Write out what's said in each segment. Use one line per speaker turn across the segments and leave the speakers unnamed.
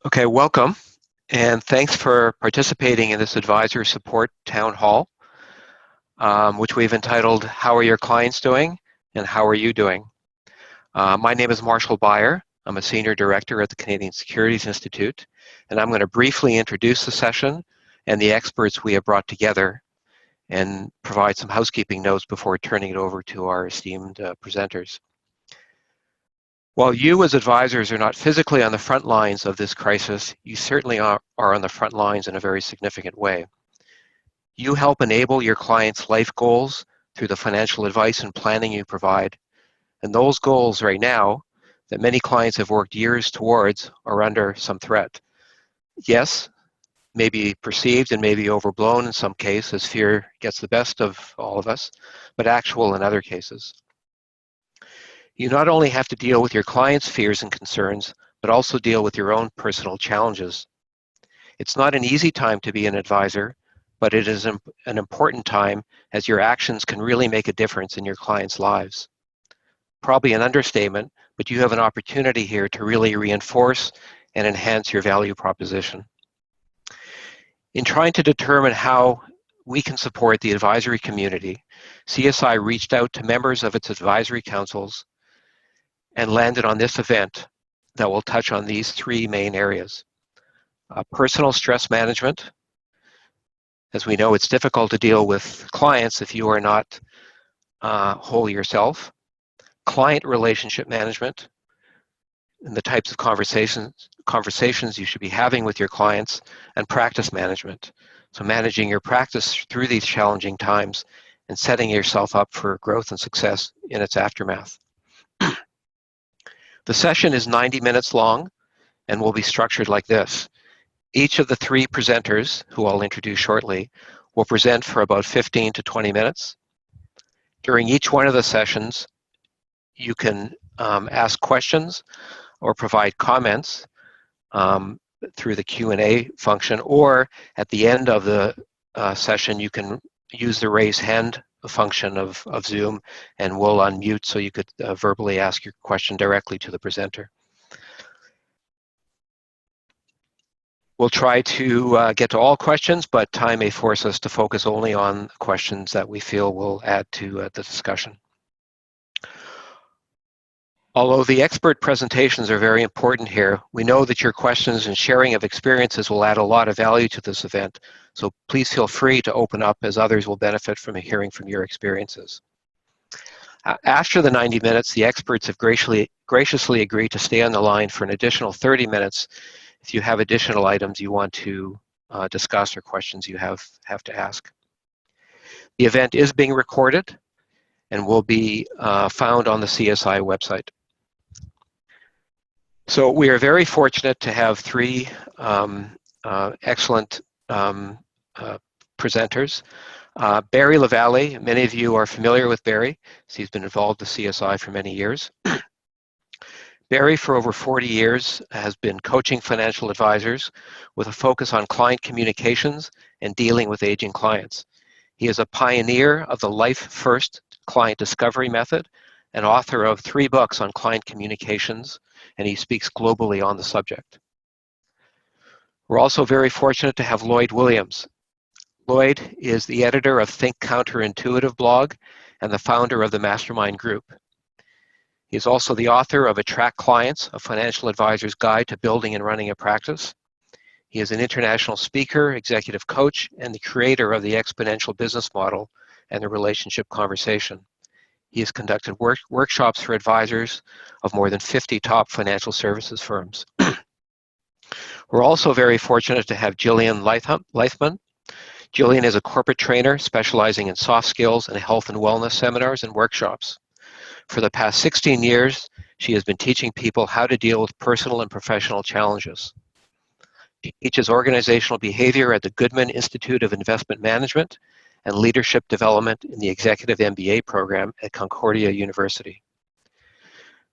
Okay, welcome, and thanks for participating in this advisor support town hall, which we've entitled, How Are Your Clients Doing and How Are You Doing? My name is Marshall Beyer. I'm a Senior Director at the Canadian Securities Institute, and I'm going to briefly introduce the session and the experts we have brought together and provide some housekeeping notes before turning it over to our esteemed presenters. While you as advisors are not physically on the front lines of this crisis, you certainly are on the front lines in a very significant way. You help enable your clients' life goals through the financial advice and planning you provide. And those goals right now that many clients have worked years towards are under some threat. Yes, maybe perceived and maybe overblown in some cases as fear gets the best of all of us, but actual in other cases. You not only have to deal with your clients' fears and concerns, but also deal with your own personal challenges. It's not an easy time to be an advisor, but it is an important time as your actions can really make a difference in your clients' lives. Probably an understatement, but you have an opportunity here to really reinforce and enhance your value proposition. In trying to determine how we can support the advisory community, CSI reached out to members of its advisory councils and landed on this event that will touch on these three main areas. Personal stress management. As we know, it's difficult to deal with clients if you are not whole yourself. Client relationship management and the types of conversations you should be having with your clients, and practice management. So managing your practice through these challenging times and setting yourself up for growth and success in its aftermath. The session is 90 minutes long and will be structured like this. Each of the three presenters, who I'll introduce shortly, will present for about 15 to 20 minutes. During each one of the sessions, you can ask questions or provide comments through the Q&A function, or at the end of the session, you can use the raise hand function of Zoom, and we'll unmute so you could verbally ask your question directly to the presenter. We'll try to get to all questions, but time may force us to focus only on questions that we feel will add to the discussion. Although the expert presentations are very important here, we know that your questions and sharing of experiences will add a lot of value to this event, so please feel free to open up as others will benefit from hearing from your experiences. After the 90 minutes, the experts have graciously agreed to stay on the line for an additional 30 minutes if you have additional items you want to discuss or questions you have to ask. The event is being recorded and will be found on the CSI website. So we are very fortunate to have three excellent presenters. Barry LaValle, many of you are familiar with Barry, so he's been involved with CSI for many years. Barry, for over 40 years, has been coaching financial advisors with a focus on client communications and dealing with aging clients. He is a pioneer of the Life First client discovery method and author of 3 books on client communications, and he speaks globally on the subject. We're also very fortunate to have Lloyd Williams. Lloyd is the editor of Think Counterintuitive blog and the founder of the Mastermind Group. He is also the author of Attract Clients, a financial advisor's guide to building and running a practice. He is an international speaker, executive coach, and the creator of the exponential business model and the relationship conversation. He has conducted workshops for advisors of more than 50 top financial services firms. We're also very fortunate to have Jillian Leithman. Jillian is a corporate trainer specializing in soft skills and health and wellness seminars and workshops. For the past 16 years, she has been teaching people how to deal with personal and professional challenges. She teaches organizational behavior at the Goodman Institute of Investment Management and leadership development in the Executive MBA program at Concordia University.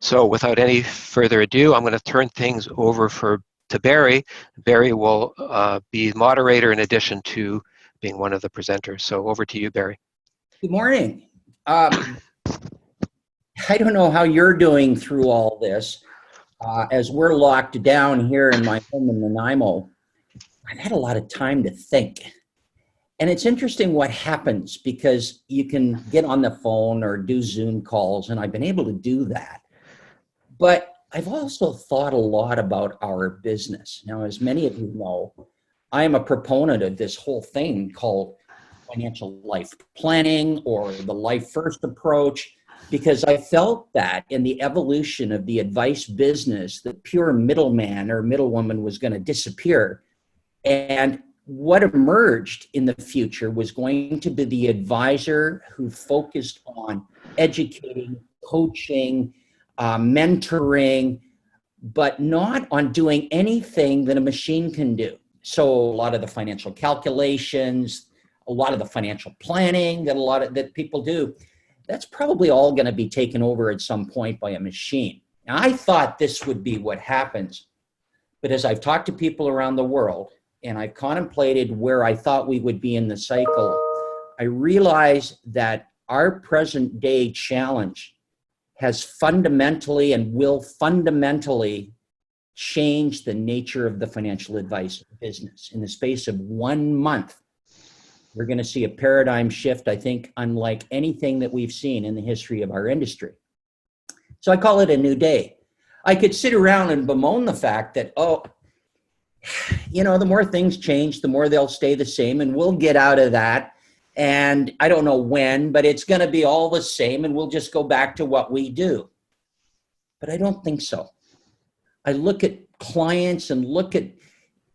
So without any further ado, I'm going to turn things over to Barry. Barry will be moderator in addition to being one of the presenters. So over to you, Barry.
Good morning. I don't know how you're doing through all this, As we're locked down here in my home in Nanaimo, I've had a lot of time to think. And it's interesting what happens because you can get on the phone or do Zoom calls, and I've been able to do that. But I've also thought a lot about our business. Now, as many of you know, I am a proponent of this whole thing called financial life planning or the life first approach, because I felt that in the evolution of the advice business, the pure middleman or middlewoman was going to disappear. And what emerged in the future was going to be the advisor who focused on educating, coaching, mentoring, but not on doing anything that a machine can do. So a lot of the financial calculations, a lot of the financial planning that people do, that's probably all going to be taken over at some point by a machine. Now, I thought this would be what happens, but as I've talked to people around the world and I've contemplated where I thought we would be in the cycle, I realized that our present day challenge has fundamentally and will fundamentally change the nature of the financial advice business. In the space of 1 month, we're going to see a paradigm shift, I think, unlike anything that we've seen in the history of our industry. So I call it a new day. I could sit around and bemoan the fact that, the more things change, the more they'll stay the same, and we'll get out of that. And I don't know when, but it's going to be all the same, and we'll just go back to what we do. But I don't think so. I look at clients and look at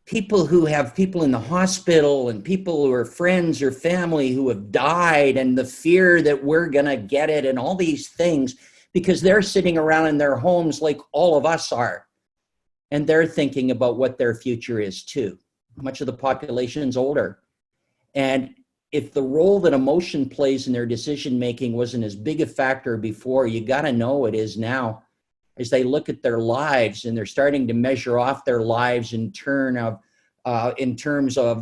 people who have people in the hospital and people who are friends or family who have died, and the fear that we're going to get it and all these things because they're sitting around in their homes like all of us are. And they're thinking about what their future is too. Much of the population's older. And if the role that emotion plays in their decision-making wasn't as big a factor before, you got to know it is now. As they look at their lives and they're starting to measure off their lives in terms of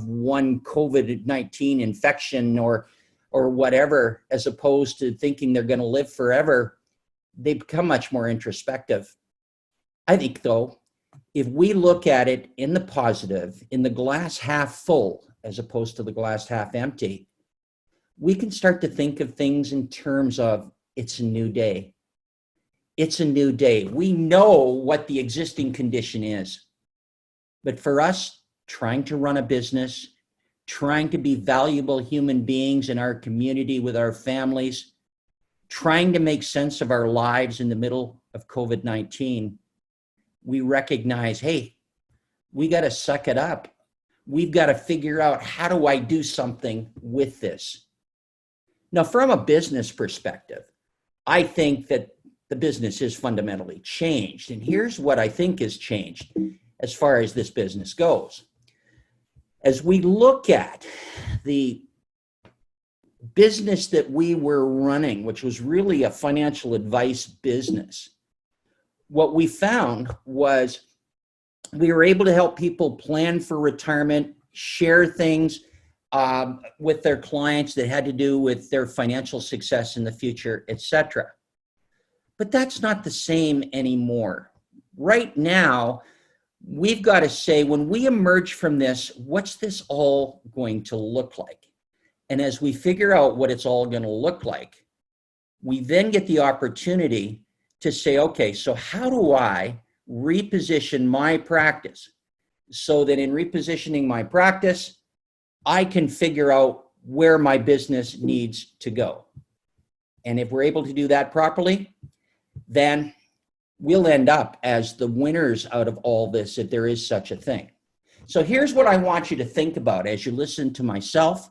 one COVID-19 infection or whatever, as opposed to thinking they're going to live forever, they become much more introspective. I think, though, if we look at it in the positive, in the glass half full, as opposed to the glass half empty, we can start to think of things in terms of it's a new day. It's a new day. We know what the existing condition is. But for us, trying to run a business, trying to be valuable human beings in our community with our families, trying to make sense of our lives in the middle of COVID-19, we recognize, hey, we got to suck it up. We've got to figure out, how do I do something with this? Now, from a business perspective, I think that the business is fundamentally changed. And here's what I think has changed as far as this business goes. As we look at the business that we were running, which was really a financial advice business, what we found was we were able to help people plan for retirement, share things with their clients that had to do with their financial success in the future, etc. But that's not the same anymore. Right now, we've got to say, when we emerge from this, what's this all going to look like? And as we figure out what it's all going to look like, we then get the opportunity to say, okay, so how do I reposition my practice so that in repositioning my practice, I can figure out where my business needs to go? And if we're able to do that properly, then we'll end up as the winners out of all this, if there is such a thing. So here's what I want you to think about as you listen to myself,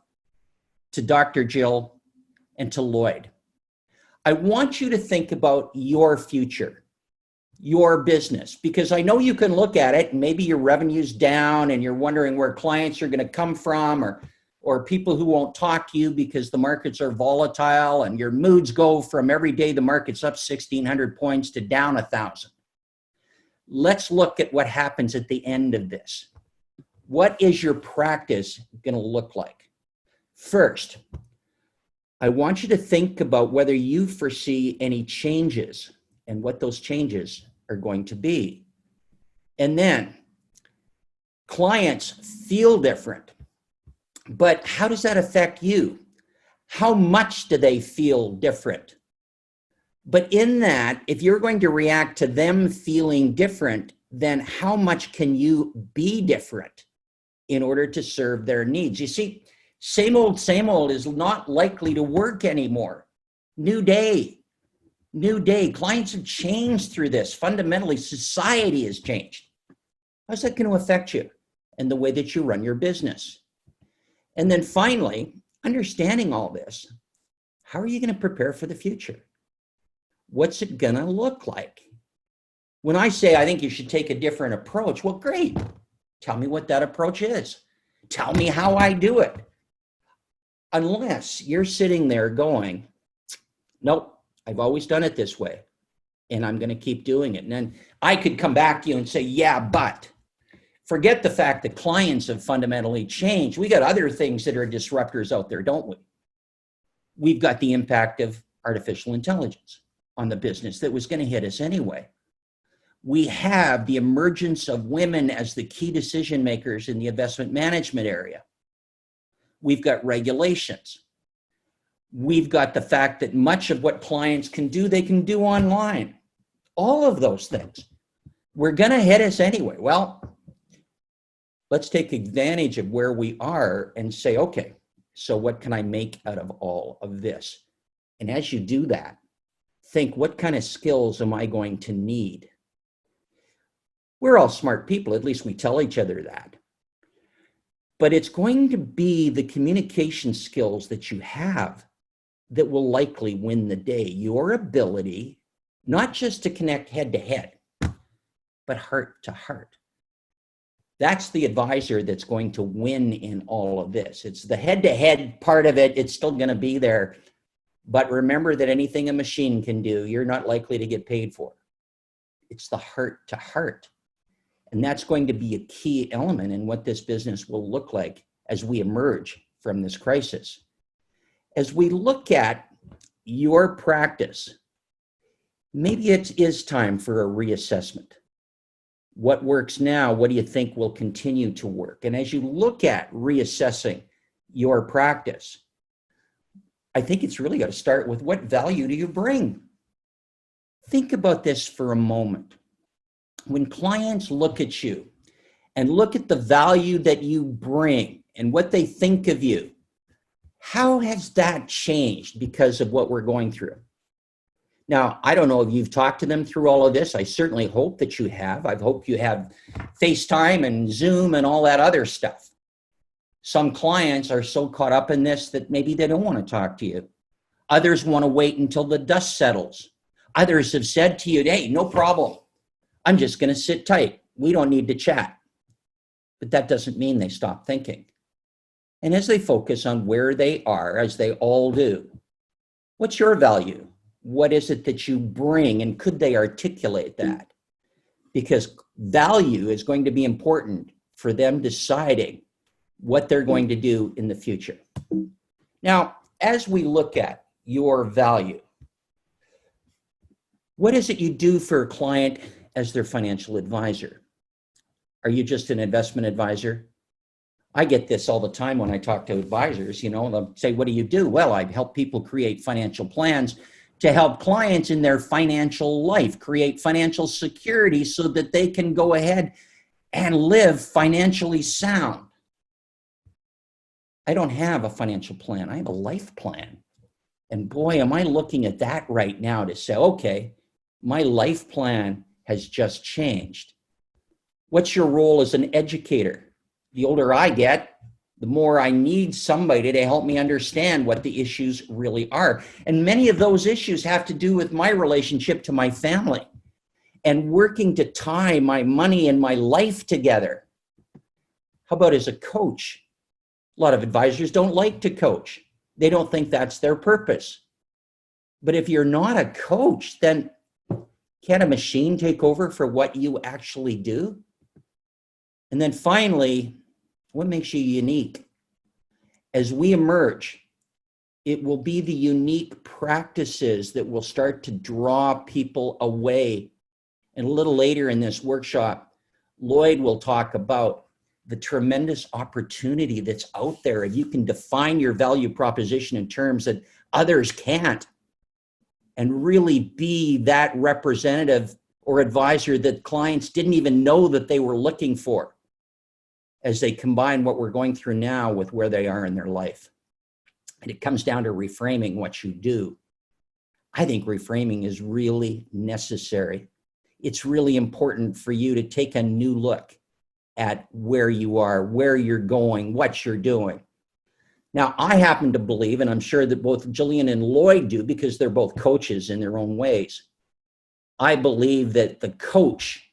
to Dr. Jill, and to Lloyd. I want you to think about your future, your business, because I know you can look at it and maybe your revenue's down and you're wondering where clients are going to come from, or people who won't talk to you because the markets are volatile and your moods go from every day the market's up 1,600 points to down 1,000. Let's look at what happens at the end of this. What is your practice going to look like? First, I want you to think about whether you foresee any changes and what those changes are going to be. And then clients feel different, but how does that affect you? How much do they feel different? But in that, if you're going to react to them feeling different, then how much can you be different in order to serve their needs? You see, same old is not likely to work anymore. New day. Clients have changed through this. Fundamentally, society has changed. How's that going to affect you and the way that you run your business? And then finally, understanding all this, how are you going to prepare for the future? What's it going to look like? When I say I think you should take a different approach, well, great. Tell me what that approach is. Tell me how I do it. Unless you're sitting there going, nope, I've always done it this way, and I'm going to keep doing it. And then I could come back to you and say, yeah, but forget the fact that clients have fundamentally changed. We got other things that are disruptors out there, don't we? We've got the impact of artificial intelligence on the business that was going to hit us anyway. We have the emergence of women as the key decision makers in the investment management area. We've got regulations. We've got the fact that much of what clients can do, they can do online. All of those things. We're going to hit us anyway. Well, let's take advantage of where we are and say, okay, so what can I make out of all of this? And as you do that, think, what kind of skills am I going to need? We're all smart people, at least we tell each other that. But it's going to be the communication skills that you have that will likely win the day. Your ability, not just to connect head to head, but heart to heart. That's the advisor that's going to win in all of this. It's the head-to-head part of it. It's still going to be there. But remember that anything a machine can do, you're not likely to get paid for. It's the heart to heart. And that's going to be a key element in what this business will look like as we emerge from this crisis. As we look at your practice, maybe it is time for a reassessment. What works now? What do you think will continue to work? And as you look at reassessing your practice, I think it's really got to start with, what value do you bring? Think about this for a moment. When clients look at you and look at the value that you bring and what they think of you, how has that changed because of what we're going through? Now, I don't know if you've talked to them through all of this. I certainly hope that you have. I hope you have FaceTime and Zoom and all that other stuff. Some clients are so caught up in this that maybe they don't want to talk to you. Others want to wait until the dust settles. Others have said to you, hey, no problem. I'm just going to sit tight. We don't need to chat. But that doesn't mean they stop thinking. And as they focus on where they are, as they all do, what's your value? What is it that you bring? And could they articulate that? Because value is going to be important for them deciding what they're going to do in the future. Now, as we look at your value, what is it you do for a client as their financial advisor? Are you just an investment advisor? I get this all the time when I talk to advisors, they'll say, what do you do? Well, I help people create financial plans to help clients in their financial life, create financial security so that they can go ahead and live financially sound. I don't have a financial plan. I have a life plan. And boy, am I looking at that right now to say, okay, my life plan has just changed. What's your role as an educator? The older I get, the more I need somebody to help me understand what the issues really are. And many of those issues have to do with my relationship to my family and working to tie my money and my life together. How about as a coach? A lot of advisors don't like to coach. They don't think that's their purpose. But if you're not a coach, then can a machine take over for what you actually do? And then finally, what makes you unique? As we emerge, it will be the unique practices that will start to draw people away And a little later in this workshop, Lloyd will talk about the tremendous opportunity that's out there if you can define your value proposition in terms that others can't, and really be that representative or advisor that clients didn't even know that they were looking for as they combine what we're going through now with where they are in their life. And it comes down to reframing what you do. I think reframing is really necessary. It's really important for you to take a new look at where you are, where you're going, what you're doing. Now, I happen to believe, and I'm sure that both Jillian and Lloyd do because they're both coaches in their own ways, I believe that the coach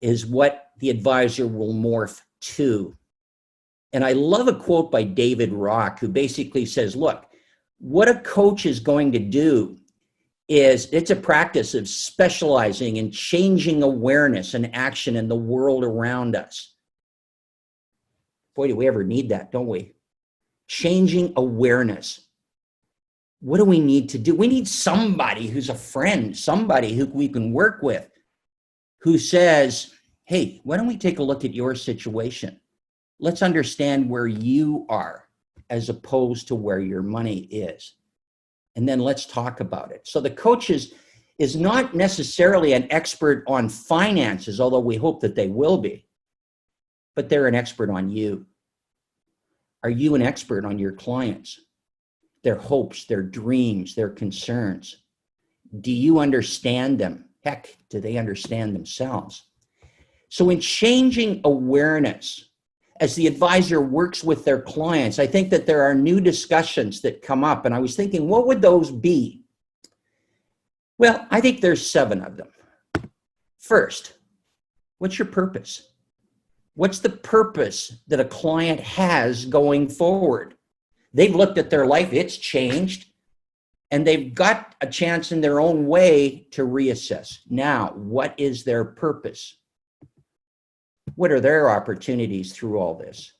is what the advisor will morph to. And I love a quote by David Rock, who basically says, look, what a coach is going to do is it's a practice of specializing and changing awareness and action in the world around us. Boy, do we ever need that, don't we? Changing awareness. What do we need to do? We need somebody who's a friend, somebody who we can work with, who says, hey, why don't we take a look at your situation? Let's understand where you are as opposed to where your money is. And then let's talk about it. So the coach is not necessarily an expert on finances, although we hope that they will be, but they're an expert on you. Are you an expert on your clients, their hopes, their dreams, their concerns? Do you understand them? Heck, do they understand themselves? So in changing awareness, as the advisor works with their clients, I think that there are new discussions that come up. And I was thinking, what would those be? Well, I think there's 7 of them. First, what's your purpose? What's the purpose that a client has going forward? They've looked at their life, it's changed, and they've got a chance in their own way to reassess. Now, what is their purpose? What are their opportunities through all this?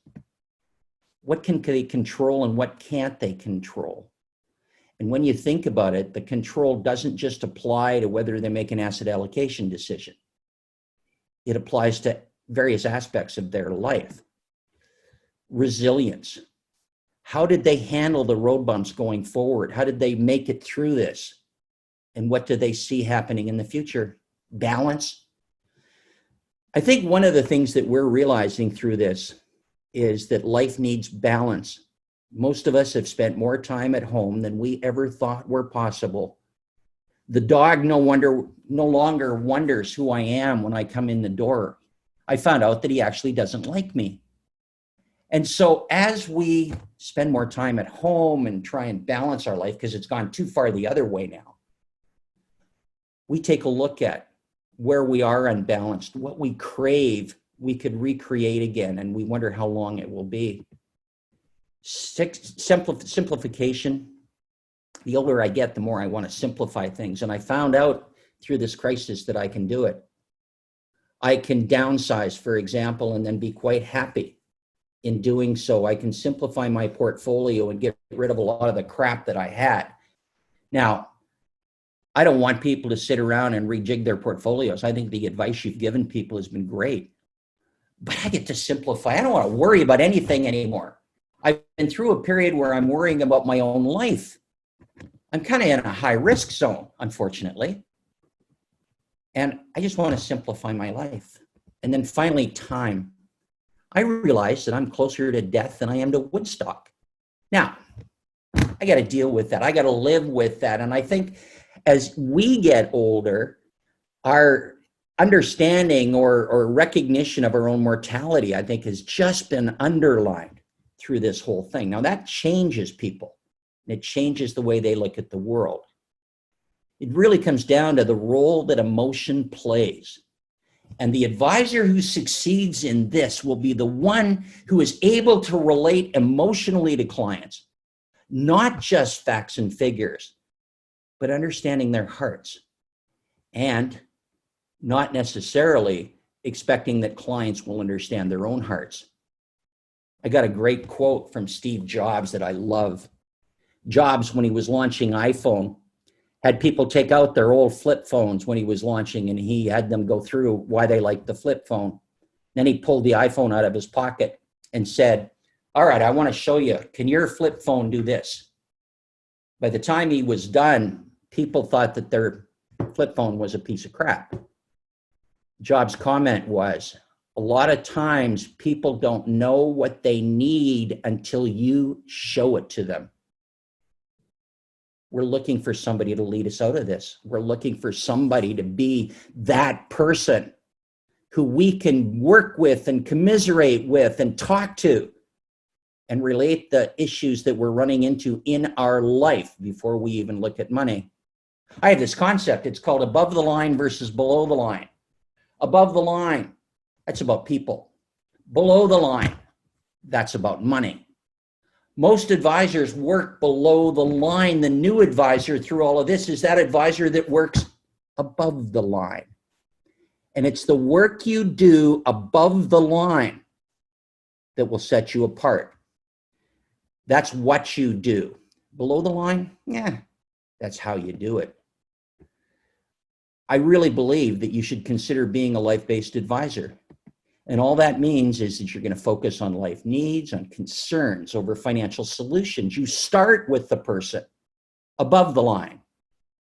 What can they control and what can't they control? And when you think about it, the control doesn't just apply to whether they make an asset allocation decision. It applies to various aspects of their life. Resilience. How did they handle the road bumps going forward? How did they make it through this? And what do they see happening in the future? Balance. I think one of the things that we're realizing through this is that life needs balance. Most of us have spent more time at home than we ever thought were possible. The dog no longer wonders who I am when I come in the door. I found out that he actually doesn't like me. And so as we spend more time at home and try and balance our life, because it's gone too far the other way now, we take a look at where we are unbalanced, what we crave, we could recreate again, and we wonder how long it will be. Simplification. The older I get, the more I want to simplify things. And I found out through this crisis that I can do it. I can downsize, for example, and then be quite happy in doing so. I can simplify my portfolio and get rid of a lot of the crap that I had. Now, I don't want people to sit around and rejig their portfolios. I think the advice you've given people has been great. But I get to simplify. I don't want to worry about anything anymore. I've been through a period where I'm worrying about my own life. I'm kind of in a high risk zone, unfortunately. And I just want to simplify my life. And then finally, time. I realize that I'm closer to death than I am to Woodstock. Now, I got to deal with that. I got to live with that. And I think as we get older, our understanding or recognition of our own mortality, I think, has just been underlined through this whole thing. Now, that changes people. It changes the way they look at the world. It really comes down to the role that emotion plays. And the advisor who succeeds in this will be the one who is able to relate emotionally to clients, not just facts and figures, but understanding their hearts and not necessarily expecting that clients will understand their own hearts. I got a great quote from Steve Jobs that I love. Jobs, when he was launching iPhone, Had people take out their old flip phones when he was launching, and he had them go through why they liked the flip phone. Then he pulled the iPhone out of his pocket and said, all right, I want to show you. Can your flip phone do this? By the time he was done, people thought that their flip phone was a piece of crap. Jobs' comment was, a lot of times people don't know what they need until you show it to them. We're looking for somebody to lead us out of this. We're looking for somebody to be that person who we can work with and commiserate with and talk to and relate the issues that we're running into in our life before we even look at money. I have this concept. It's called above the line versus below the line. Above the line, that's about people. Below the line, that's about money. Most advisors work below the line. The new advisor through all of this is that advisor that works above the line. And it's the work you do above the line that will set you apart. That's what you do. Below the line, yeah, that's how you do it. I really believe that you should consider being a life-based advisor. And all that means is that you're going to focus on life needs, on concerns over financial solutions. You start with the person above the line,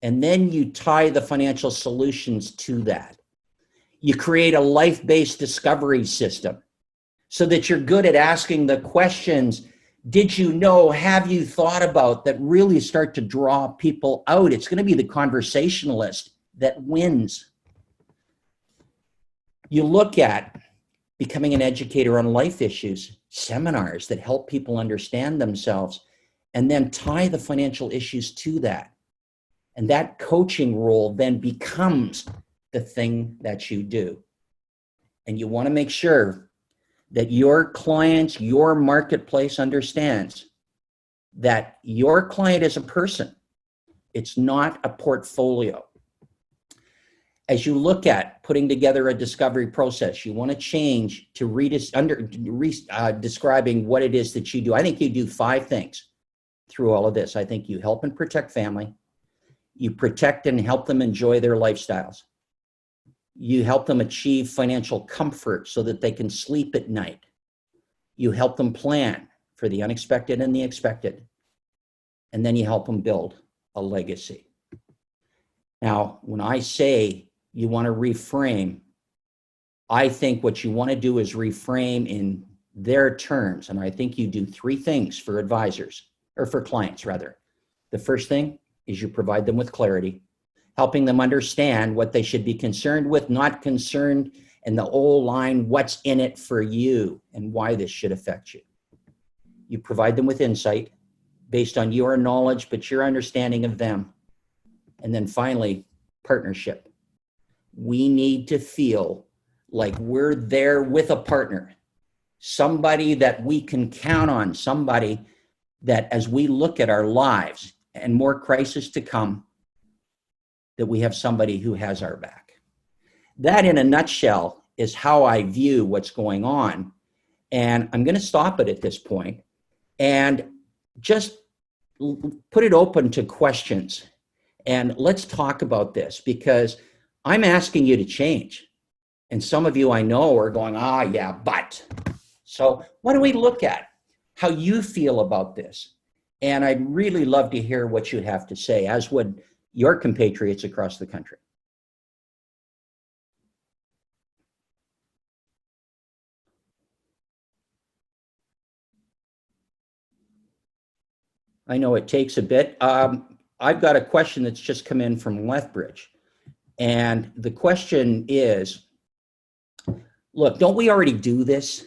and then you tie the financial solutions to that. You create a life-based discovery system so that you're good at asking the questions, did you know, have you thought about, that really start to draw people out. It's going to be the conversationalist that wins. You look at becoming an educator on life issues, seminars that help people understand themselves, and then tie the financial issues to that. And that coaching role then becomes the thing that you do. And you want to make sure that your clients, your marketplace understands that your client is a person. It's not a portfolio. As you look at putting together a discovery process, you want to change to describing what it is that you do. I think you do 5 things through all of this. I think you help and protect family. You protect and help them enjoy their lifestyles. You help them achieve financial comfort so that they can sleep at night. You help them plan for the unexpected and the expected. And then you help them build a legacy. Now, when I say you want to reframe, I think what you want to do is reframe in their terms. And I think you do 3 things for advisors, or for clients rather. The first thing is you provide them with clarity, helping them understand what they should be concerned with, not concerned in the old line, what's in it for you and why this should affect you. You provide them with insight based on your knowledge, but your understanding of them. And then finally, partnership. We need to feel like we're there with a partner, somebody that we can count on, somebody that as we look at our lives and more crisis to come, that we have somebody who has our back. That in a nutshell is how I view what's going on. And I'm going to stop it at this point and just put it open to questions. And let's talk about this, because I'm asking you to change. And some of you I know are going, yeah, but. So why don't we look at how you feel about this? And I'd really love to hear what you have to say, as would your compatriots across the country. I know it takes a bit. I've got a question that's just come in from Lethbridge. And the question is, look, don't we already do this?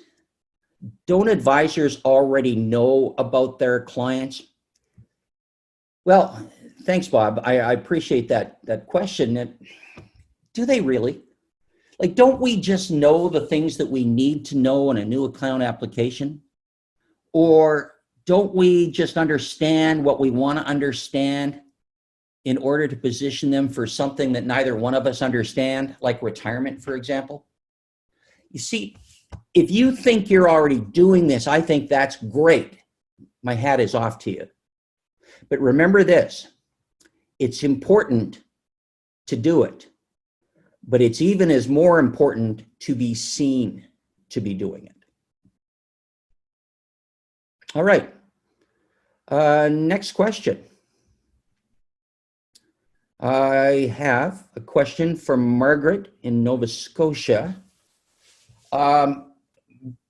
Don't advisors already know about their clients? Well, thanks, Bob. I appreciate that question. Do they really? Like, don't we just know the things that we need to know in a new account application? Or don't we just understand what we want to understand in order to position them for something that neither one of us understand, like retirement, for example? You see, if you think you're already doing this, I think that's great. My hat is off to you. But remember this, It's important to do it, but it's even as more important to be seen to be doing it. All right. Next question. I have a question from Margaret in Nova Scotia.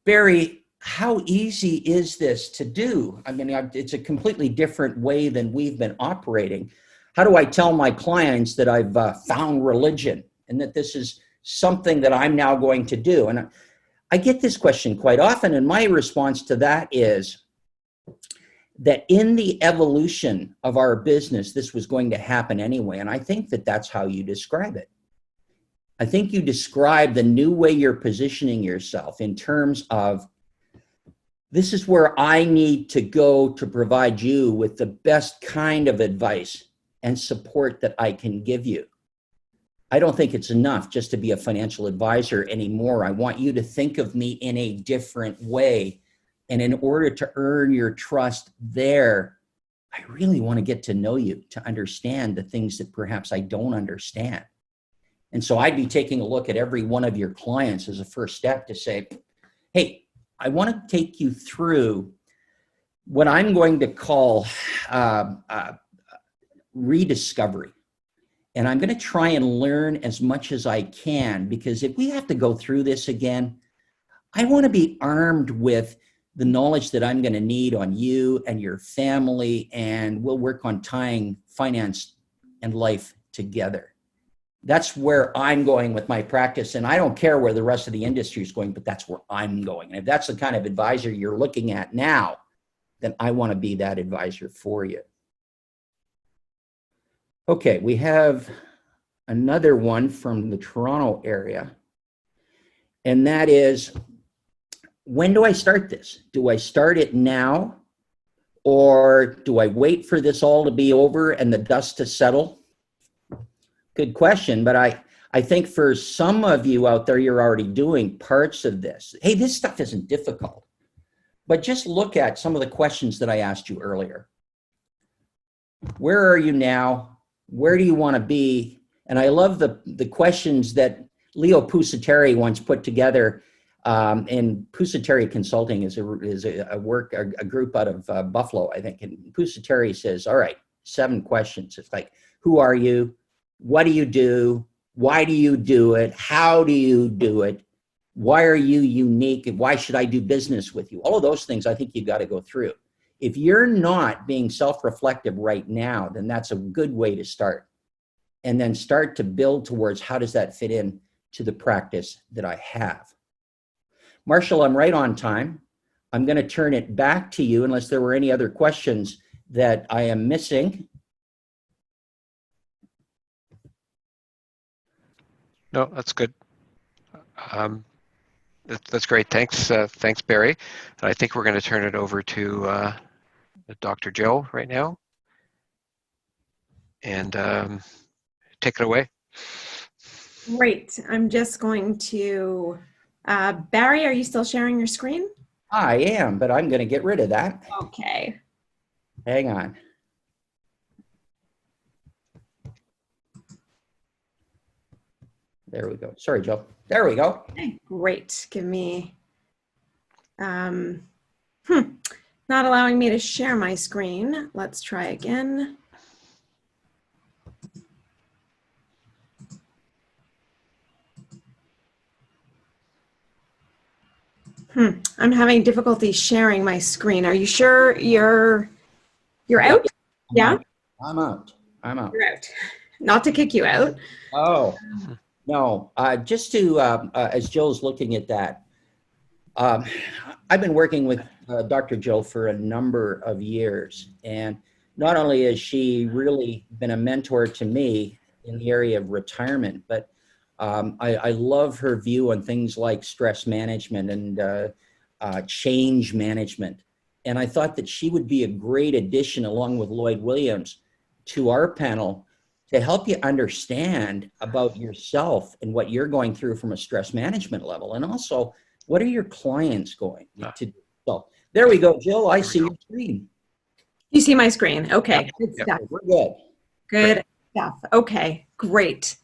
Barry, how easy is this to do? I mean, it's a completely different way than we've been operating. How do I tell my clients that I've found religion and that this is something that I'm now going to do? And I get this question quite often, and my response to that is that in the evolution of our business, this was going to happen anyway. And I think that that's how you describe it. I think you describe the new way you're positioning yourself in terms of, this is where I need to go to provide you with the best kind of advice and support that I can give you. I don't think it's enough just to be a financial advisor anymore. I want you to think of me in a different way. And in order to earn your trust there, I really want to get to know you, to understand the things that perhaps I don't understand. And so I'd be taking a look at every one of your clients as a first step to say, hey, I want to take you through what I'm going to call rediscovery. And I'm going to try and learn as much as I can, because if we have to go through this again, I want to be armed with the knowledge that I'm going to need on you and your family, and we'll work on tying finance and life together. That's where I'm going with my practice, and I don't care where the rest of the industry is going, but that's where I'm going. And if that's the kind of advisor you're looking at now, then I want to be that advisor for you. Okay, we have another one from the Toronto area, and that is, when do I start this? Do I start it now, or do I wait for this all to be over and the dust to settle? Good question, but I think for some of you out there, you're already doing parts of this. Hey, this stuff isn't difficult, but just look at some of the questions that I asked you earlier. Where are you now? Where do you want to be? And I love the questions that Leo Pusateri once put together. And Pusateri Consulting is a group out of Buffalo, I think. And Pusateri says, all right, 7 questions. It's like, who are you? What do you do? Why do you do it? How do you do it? Why are you unique? And why should I do business with you? All of those things I think you've got to go through. If you're not being self-reflective right now, then that's a good way to start. And then start to build towards, how does that fit in to the practice that I have? Marshall, I'm right on time. I'm going to turn it back to you unless there were any other questions that I am missing.
No, that's good. That's great. Thanks, thanks, Barry. And I think we're going to turn it over to Dr. Joe right now, and take it away.
Great. I'm just going to, Barry, are you still sharing your screen?
I am, but I'm going to get rid of that.
Okay.
Hang on. There we go. Sorry, Joe. There we go.
Okay, great. Give me, not allowing me to share my screen. Let's try again. I'm having difficulty sharing my screen. Are you sure you're out? Yeah?
I'm out.
You're out. Not to kick you out.
Oh, no. Just to, as Joe's looking at that, I've been working with Dr. Joe for a number of years. And not only has she really been a mentor to me in the area of retirement, but I love her view on things like stress management and change management. And I thought that she would be a great addition, along with Lloyd Williams, to our panel to help you understand about yourself and what you're going through from a stress management level. And also, what are your clients going to do? So there we go, Jill. I see your screen.
You see my screen. Okay.
Yep.
Good stuff.
We're good.
Good stuff. Okay, great.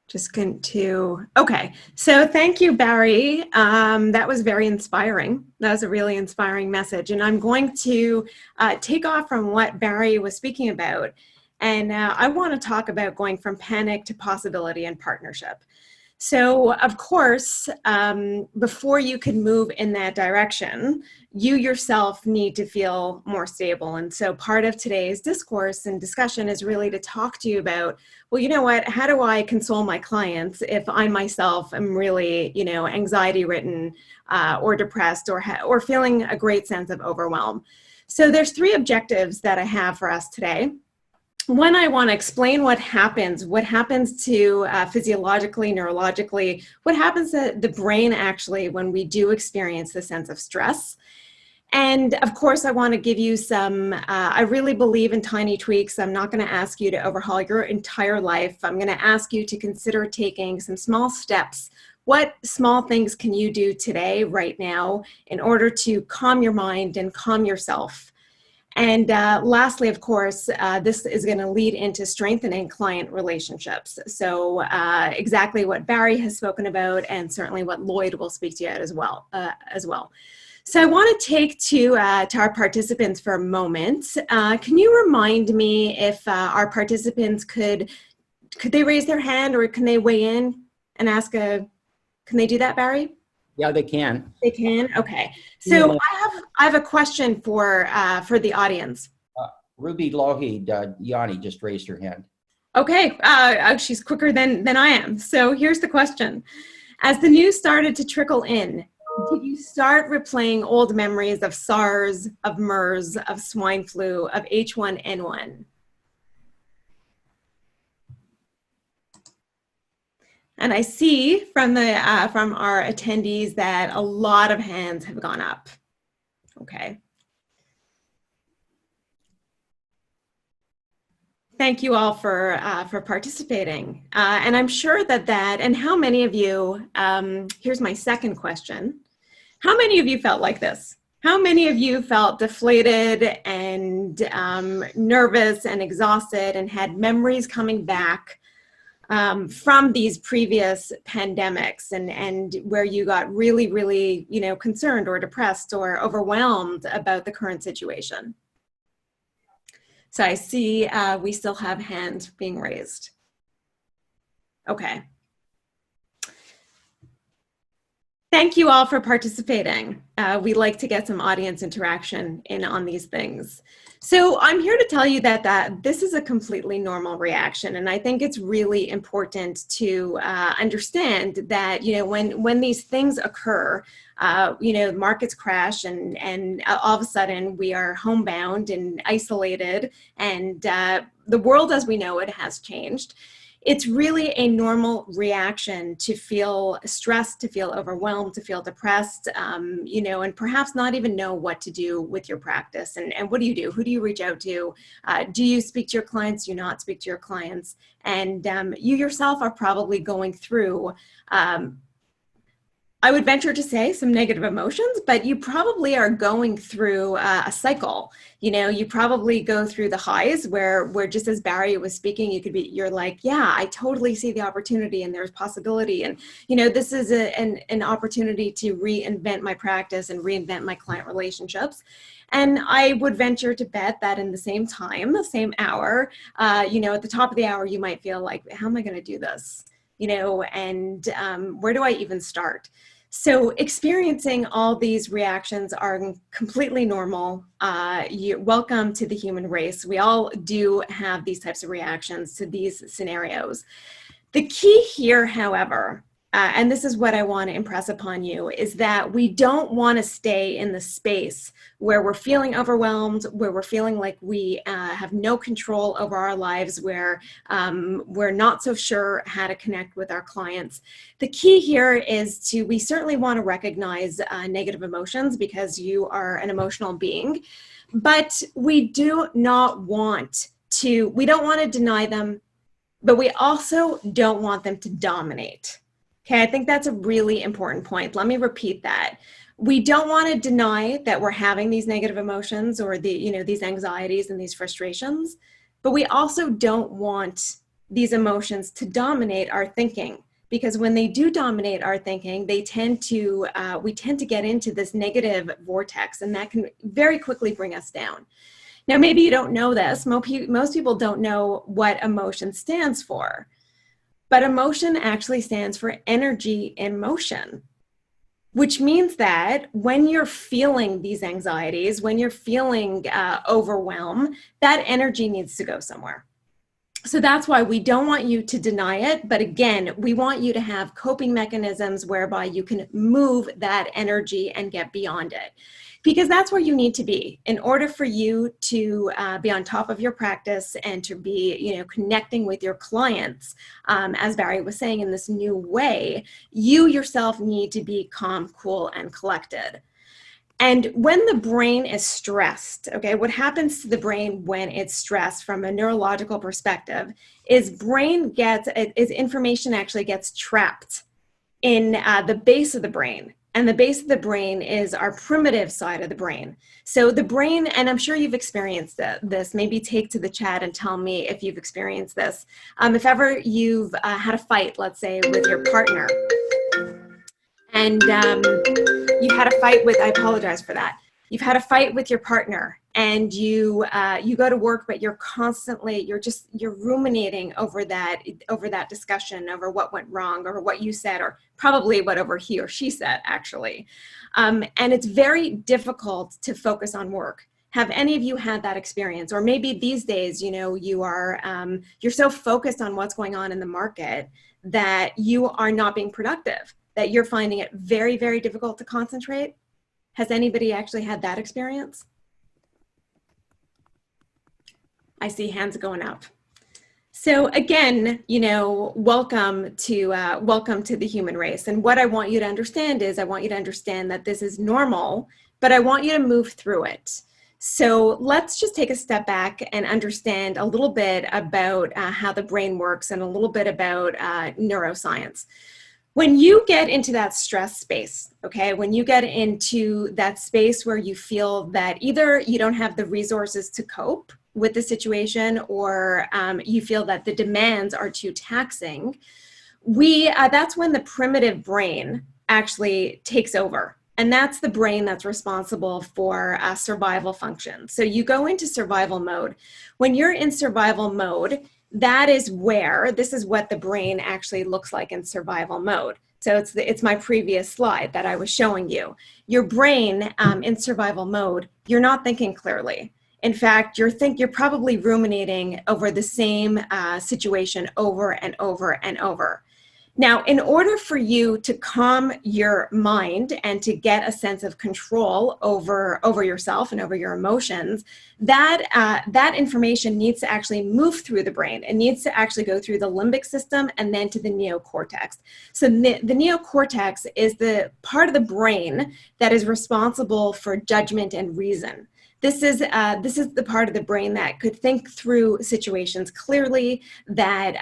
Just going to, okay. So thank you, Barry. That was very inspiring. That was a really inspiring message. And I'm going to take off from what Barry was speaking about. And I want to talk about going from panic to possibility and partnership. So, of course, before you can move in that direction, you yourself need to feel more stable. And so part of today's discourse and discussion is really to talk to you about, well, you know what, how do I console my clients if I myself am really, anxiety ridden or depressed or feeling a great sense of overwhelm? So there's 3 objectives that I have for us today. One, I want to explain what happens to physiologically, neurologically, what happens to the brain actually when we do experience the sense of stress. And of course, I want to give you some, I really believe in tiny tweaks. I'm not going to ask you to overhaul your entire life. I'm going to ask you to consider taking some small steps. What small things can you do today, right now, in order to calm your mind and calm yourself? And lastly, of course, this is going to lead into strengthening client relationships. So exactly what Barry has spoken about, and certainly what Lloyd will speak to you as well. So I want to take to our participants for a moment. Can you remind me if our participants could they raise their hand, or can they weigh in and ask can they do that, Barry?
Yeah, they can.
They can? Okay. So I have a question for the audience.
Ruby Lohid, Yanni just raised her hand.
Okay. She's quicker than I am. So here's the question. As the news started to trickle in, did you start replaying old memories of SARS, of MERS, of swine flu, of H1N1? And I see from from our attendees that a lot of hands have gone up. Okay. Thank you all for participating. And I'm sure that and how many of you, here's my second question. How many of you felt like this? How many of you felt deflated and nervous and exhausted and had memories coming back from these previous pandemics and where you got really, really, concerned or depressed or overwhelmed about the current situation? So I see we still have hands being raised. Okay. Thank you all for participating. We like to get some audience interaction in on these things. So I'm here to tell you that this is a completely normal reaction. And I think it's really important to understand that, when these things occur, markets crash and all of a sudden we are homebound and isolated, and the world as we know it has changed. It's really a normal reaction to feel stressed, to feel overwhelmed, to feel depressed, and perhaps not even know what to do with your practice. And what do you do? Who do you reach out to? Do you speak to your clients? Do you not speak to your clients? And you yourself are probably going through I would venture to say some negative emotions, but you probably are going through a cycle. You probably go through the highs where just as Barry was speaking, you're like, yeah, I totally see the opportunity and there's possibility. And, this is an opportunity to reinvent my practice and reinvent my client relationships. And I would venture to bet that in the same time, the same hour, at the top of the hour, you might feel like, how am I going to do this? And where do I even start? So experiencing all these reactions are completely normal. You're welcome to the human race. We all do have these types of reactions to these scenarios. The key here, however, and this is what I want to impress upon you, is that we don't want to stay in the space where we're feeling overwhelmed, where we're feeling like we have no control over our lives, where we're not so sure how to connect with our clients. The key here is we certainly want to recognize negative emotions because you are an emotional being, but we don't want to deny them, but we also don't want them to dominate. Okay, I think that's a really important point. Let me repeat that. We don't want to deny that we're having these negative emotions or these anxieties and these frustrations, But we also don't want these emotions to dominate our thinking, because when they do dominate our thinking, we tend to get into this negative vortex, and that can very quickly bring us down. Now, maybe you don't know this. Most people don't know what emotion stands for, but emotion actually stands for energy in motion, which means that when you're feeling these anxieties, when you're feeling overwhelm, that energy needs to go somewhere. So that's why we don't want you to deny it. But again, we want you to have coping mechanisms whereby you can move that energy and get beyond it. Because that's where you need to be in order for you to be on top of your practice and to be, connecting with your clients. As Barry was saying, in this new way, you yourself need to be calm, cool, and collected. And when the brain is stressed, okay, what happens to the brain when it's stressed from a neurological perspective is information actually gets trapped in the base of the brain. And the base of the brain is our primitive side of the brain. So the brain, and I'm sure you've experienced this, maybe take to the chat and tell me if you've experienced this. If ever you've had a fight, let's say, with your partner, and you had a fight with, I apologize for that. You've had a fight with your partner, and you go to work, but you're ruminating over that discussion, over what went wrong, or what you said, or probably whatever he or she said, actually. And it's very difficult to focus on work. Have any of you had that experience? Or maybe these days, you're so focused on what's going on in the market that you are not being productive, that you're finding it very, very difficult to concentrate. Has anybody actually had that experience? I see hands going up. So again, welcome to the human race. And what I want you to understand is, I want you to understand that this is normal, but I want you to move through it. So let's just take a step back and understand a little bit about how the brain works and a little bit about neuroscience. When you get into that stress space, okay, when you get into that space where you feel that either you don't have the resources to cope with the situation, or you feel that the demands are too taxing, that's when the primitive brain actually takes over. And that's the brain that's responsible for survival function. So you go into survival mode. When you're in survival mode, this is what the brain actually looks like in survival mode. So it's my previous slide that I was showing you. Your brain in survival mode, you're not thinking clearly. In fact, you're probably ruminating over the same situation over and over and over. Now, in order for you to calm your mind and to get a sense of control over yourself and over your emotions, that information needs to actually move through the brain. It needs to actually go through the limbic system and then to the neocortex. So the neocortex is the part of the brain that is responsible for judgment and reason. This is the part of the brain that could think through situations clearly, that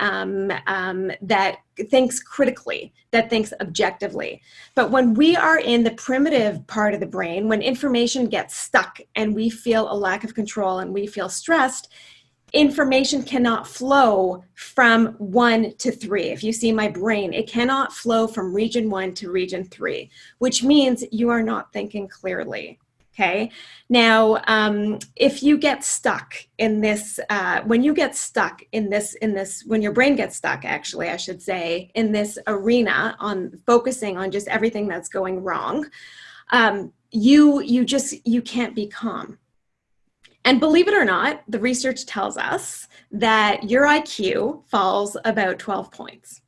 thinks critically, that thinks objectively. But when we are in the primitive part of the brain, when information gets stuck and we feel a lack of control and we feel stressed, information cannot flow from 1 to 3. If you see my brain, it cannot flow from region 1 to region 3, which means you are not thinking clearly. Okay. Now, if you get stuck in this, when your brain gets stuck, actually, I should say, in this arena on focusing on just everything that's going wrong, you can't be calm. And believe it or not, the research tells us that your IQ falls about 12 points.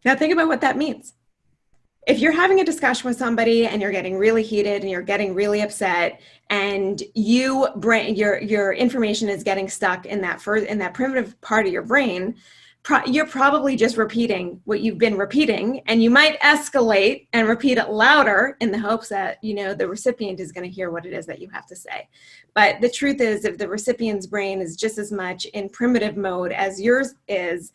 Now think about what that means. If you're having a discussion with somebody and you're getting really heated and you're getting really upset, and your information is getting stuck in that primitive part of your brain, you're probably just repeating what you've been repeating, and you might escalate and repeat it louder in the hopes that the recipient is going to hear what it is that you have to say. But the truth is, if the recipient's brain is just as much in primitive mode as yours is,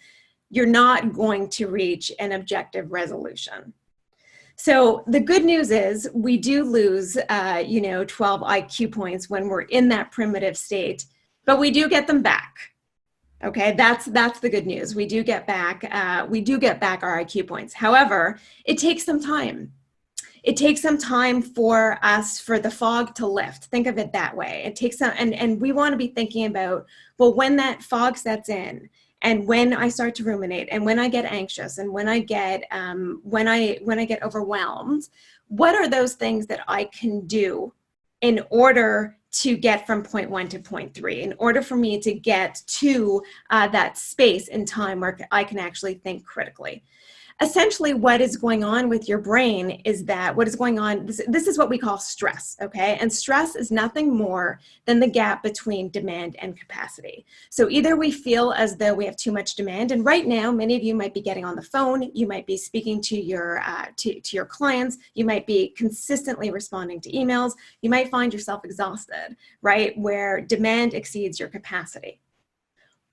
you're not going to reach an objective resolution. So the good news is we do lose, 12 IQ points when we're in that primitive state. but we do get them back. Okay, that's the good news. We do get back our IQ points. However, it takes some time. It takes some time for the fog to lift. Think of it that way. It takes some, and we want to be thinking about, well, when that fog sets in, and when I start to ruminate, and when I get anxious, and when I get overwhelmed, what are those things that I can do in order to get from point 1 to point 3, in order for me to get to that space in time where I can actually think critically. Essentially, what is going on with your brain is that this is what we call stress, okay? And stress is nothing more than the gap between demand and capacity. So either we feel as though we have too much demand, and right now, many of you might be getting on the phone, you might be speaking to your clients, you might be consistently responding to emails, you might find yourself exhausted, right? Where demand exceeds your capacity.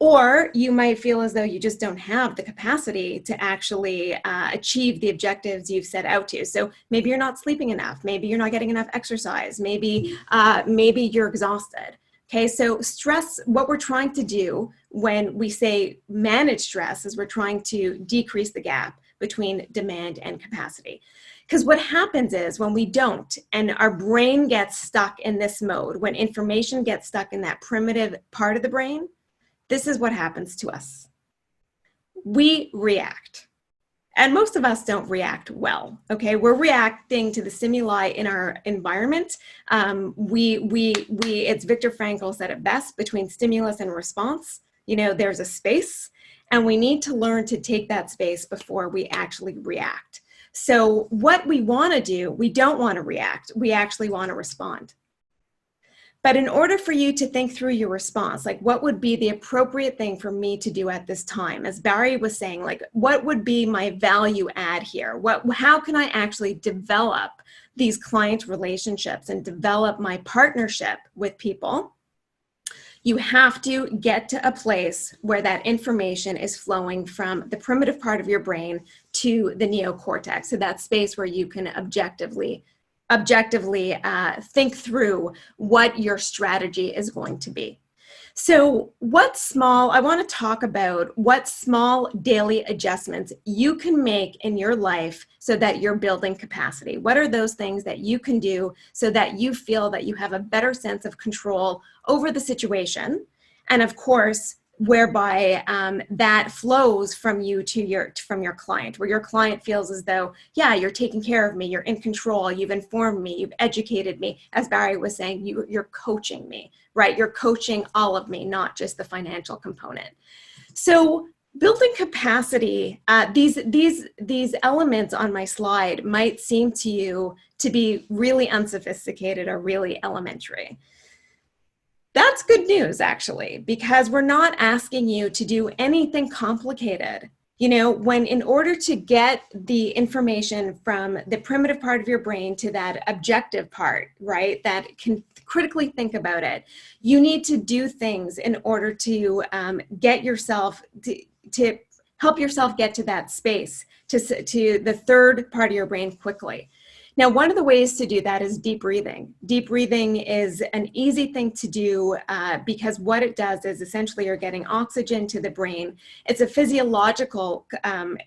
Or you might feel as though you just don't have the capacity to actually achieve the objectives you've set out to. So maybe you're not sleeping enough. Maybe you're not getting enough exercise. Maybe you're exhausted. Okay, so stress, what we're trying to do when we say manage stress is we're trying to decrease the gap between demand and capacity. Because what happens is when we don't, and our brain gets stuck in this mode, when information gets stuck in that primitive part of the brain, this is what happens to us. We react. And most of us don't react well, okay? We're reacting to the stimuli in our environment. It's Viktor Frankl said it best, between stimulus and response, there's a space, and we need to learn to take that space before we actually react. So what we wanna do, we don't wanna react, we actually wanna respond. But in order for you to think through your response, like what would be the appropriate thing for me to do at this time? As Barry was saying, like what would be my value add here? How can I actually develop these client relationships and develop my partnership with people? You have to get to a place where that information is flowing from the primitive part of your brain to the neocortex, so that space where you can objectively think through what your strategy is going to be. So I want to talk about what small daily adjustments you can make in your life so that you're building capacity. What are those things that you can do so that you feel that you have a better sense of control over the situation? And of course, whereby that flows from you to from your client, where your client feels as though, yeah, you're taking care of me, you're in control, you've informed me, you've educated me. As Barry was saying, you're coaching me, right? You're coaching all of me, not just the financial component. So building capacity, these elements on my slide might seem to you to be really unsophisticated or really elementary. That's good news, actually, because we're not asking you to do anything complicated. When in order to get the information from the primitive part of your brain to that objective part, right, that can critically think about it, you need to do things in order to get yourself to help yourself get to that space, to the third part of your brain quickly. Now, one of the ways to do that is deep breathing. Deep breathing is an easy thing to do because what it does is essentially you're getting oxygen to the brain. It's a physiological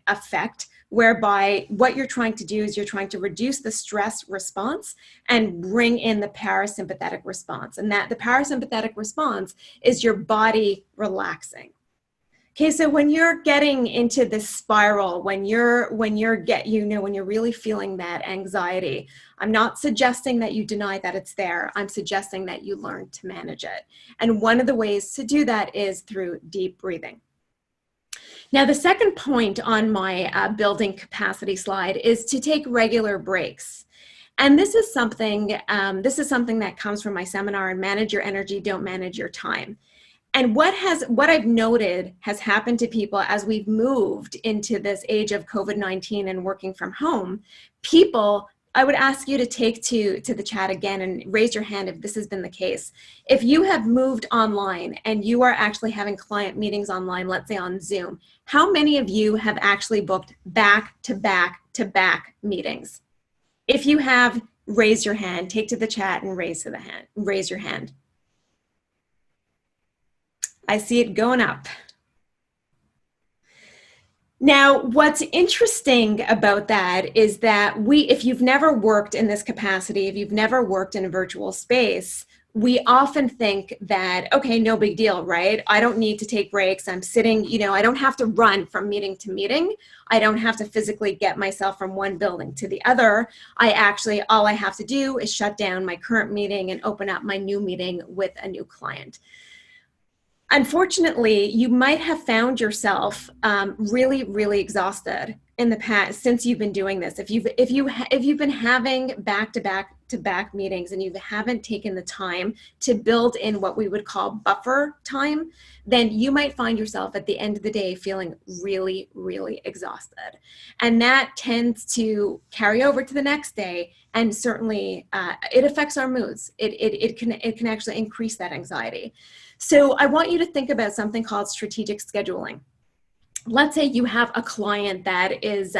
effect whereby what you're trying to do is you're trying to reduce the stress response and bring in the parasympathetic response. And that the parasympathetic response is your body relaxing. Okay, so when you're getting into this spiral, when you're really feeling that anxiety, I'm not suggesting that you deny that it's there. I'm suggesting that you learn to manage it. And one of the ways to do that is through deep breathing. Now, the second point on my building capacity slide is to take regular breaks. And this is something that comes from my seminar, Manage Your Energy, Don't Manage Your Time. And what I've noted has happened to people as we've moved into this age of COVID-19 and working from home, I would ask you to take to the chat again and raise your hand if this has been the case. If you have moved online and you are actually having client meetings online, let's say on Zoom, how many of you have actually booked back-to-back-to-back meetings? If you have, raise your hand, take to the chat and raise your hand. I see it going up. Now, what's interesting about that is that if you've never worked in this capacity, if you've never worked in a virtual space, we often think that, okay, no big deal, right? I don't need to take breaks. I'm sitting, I don't have to run from meeting to meeting. I don't have to physically get myself from one building to the other. All I have to do is shut down my current meeting and open up my new meeting with a new client. Unfortunately, you might have found yourself really, really exhausted in the past since you've been doing this. If you've been having back-to-back meetings and you haven't taken the time to build in what we would call buffer time, then you might find yourself at the end of the day feeling really, really exhausted, and that tends to carry over to the next day. And certainly, it affects our moods. It can actually increase that anxiety. So I want you to think about something called strategic scheduling. Let's say you have a client that is,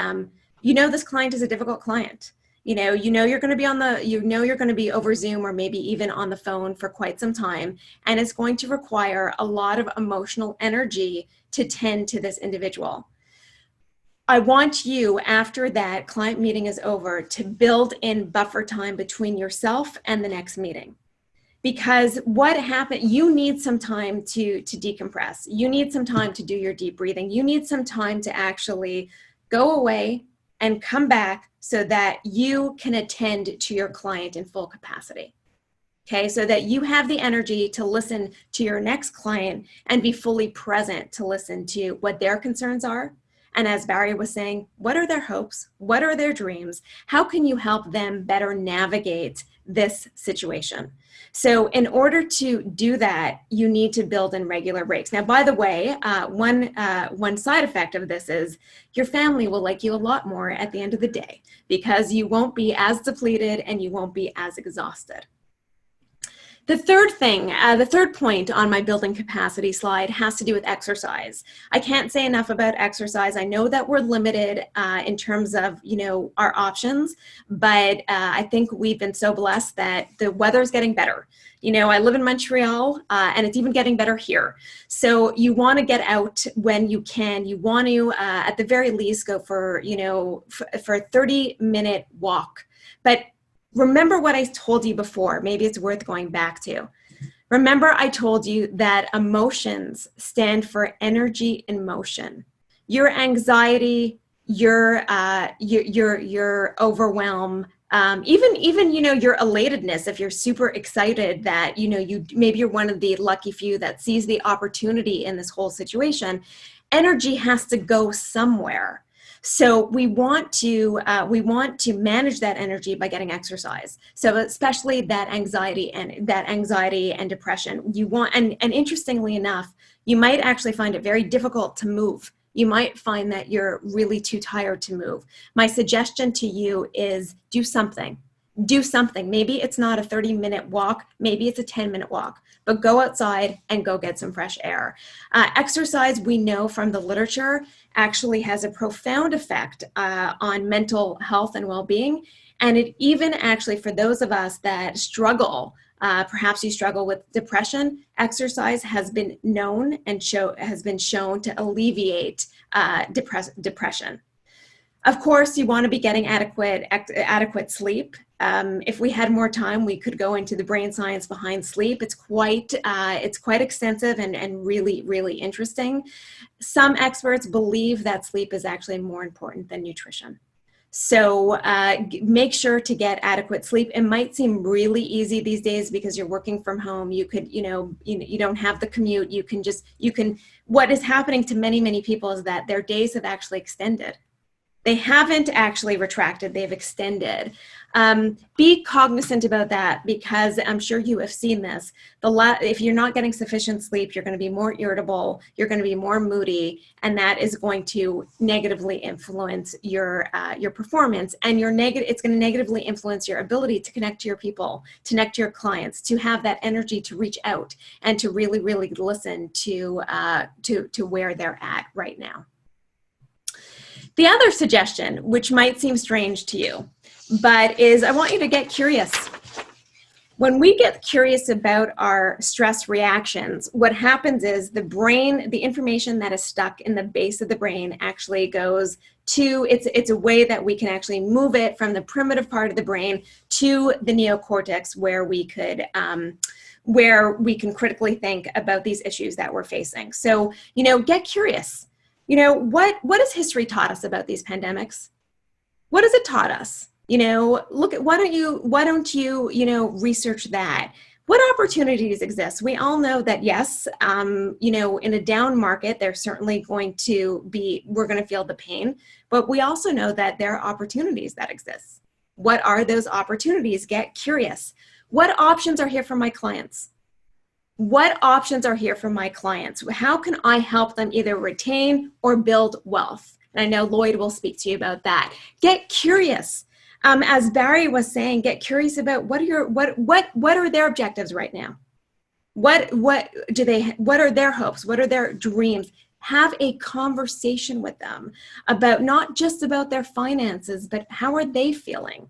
this client is a difficult client. You're going to be you're going to be over Zoom or maybe even on the phone for quite some time, and it's going to require a lot of emotional energy to tend to this individual. I want you, after that client meeting is over, to build in buffer time between yourself and the next meeting. Because what happened, you need some time to decompress. You need some time to do your deep breathing. You need some time to actually go away and come back so that you can attend to your client in full capacity. Okay, so that you have the energy to listen to your next client and be fully present to listen to what their concerns are. And as Barry was saying, what are their hopes? What are their dreams? How can you help them better navigate this situation? So in order to do that, you need to build in regular breaks. Now, by the way, one side effect of this is your family will like you a lot more at the end of the day because you won't be as depleted and you won't be as exhausted. The third point on my building capacity slide has to do with exercise. I can't say enough about exercise. I know that we're limited in terms of, our options, but I think we've been so blessed that the weather's getting better. I live in Montreal and it's even getting better here. So you want to get out when you can. You want to, at the very least, go for a 30-minute walk. But remember what I told you before. Maybe it's worth going back to. Remember I told you that emotions stand for energy in motion. Your anxiety, your overwhelm, even your elatedness, if you're super excited that maybe you're one of the lucky few that sees the opportunity in this whole situation, energy has to go somewhere. So we want to manage that energy by getting exercise. So especially that anxiety and depression. And interestingly enough, you might actually find it very difficult to move. You might find that you're really too tired to move. My suggestion to you is do something. Do something. Maybe it's not a 30-minute walk. Maybe it's a 10-minute walk. But go outside and go get some fresh air. Exercise, we know from the literature, actually has a profound effect on mental health and well-being. And it even actually, for those of us that struggle, perhaps you struggle with depression, exercise has been known and has been shown to alleviate depression. Of course, you want to be getting adequate sleep. If we had more time, we could go into the brain science behind sleep. It's quite extensive and really, really interesting. Some experts believe that sleep is actually more important than nutrition. So make sure to get adequate sleep. It might seem really easy these days because you're working from home. You could, you don't have the commute. What is happening to many, many people is that their days have actually extended. They haven't actually retracted, they've extended. Be cognizant about that because I'm sure you have seen this. If you're not getting sufficient sleep, you're going to be more irritable, you're going to be more moody, and that is going to negatively influence your performance. And it's going to negatively influence your ability to connect to your people, to connect to your clients, to have that energy to reach out and to really, really listen to where they're at right now. The other suggestion, which might seem strange to you, but I want you to get curious. When we get curious about our stress reactions, what happens is the brain, the information that is stuck in the base of the brain actually goes to, it's a way that we can actually move it from the primitive part of the brain to the neocortex, where we can critically think about these issues that we're facing. So, get curious. What has history taught us about these pandemics? What has it taught us? Look at, why don't you research that? What opportunities exist? We all know that, yes, in a down market, there's certainly going to be, we're going to feel the pain, but we also know that there are opportunities that exist. What are those opportunities? Get curious. What options are here for my clients? What options are here for my clients? How can I help them either retain or build wealth? And I know Lloyd will speak to you about that. Get curious. As Barry was saying, get curious about what are their objectives right now? What are their hopes? What are their dreams? Have a conversation with them about, not just about their finances, but how are they feeling?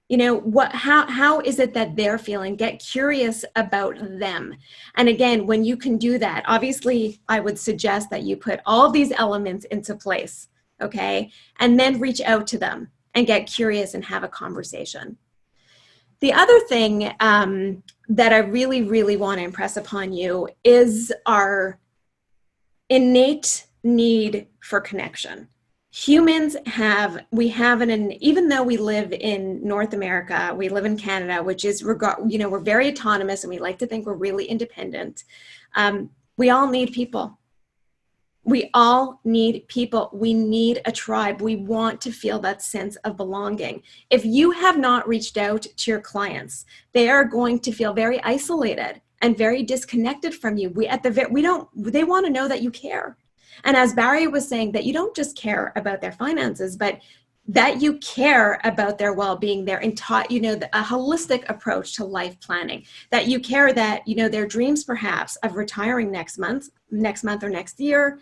How is it that they're feeling? Get curious about them. And again, when you can do that, obviously I would suggest that you put all these elements into place, okay? And then reach out to them and get curious and have a conversation. The other thing that I really, really want to impress upon you is our innate need for connection. Humans even though we live in North America, we live in Canada, which is, we're very autonomous and we like to think we're really independent. We all need people. We all need people. We need a tribe. We want to feel that sense of belonging. If you have not reached out to your clients, they are going to feel very isolated and very disconnected from you. They want to know that you care. And as Barry was saying, that you don't just care about their finances, but that you care about their well-being, a holistic approach to life planning, that you care that, their dreams perhaps of retiring next month or next year,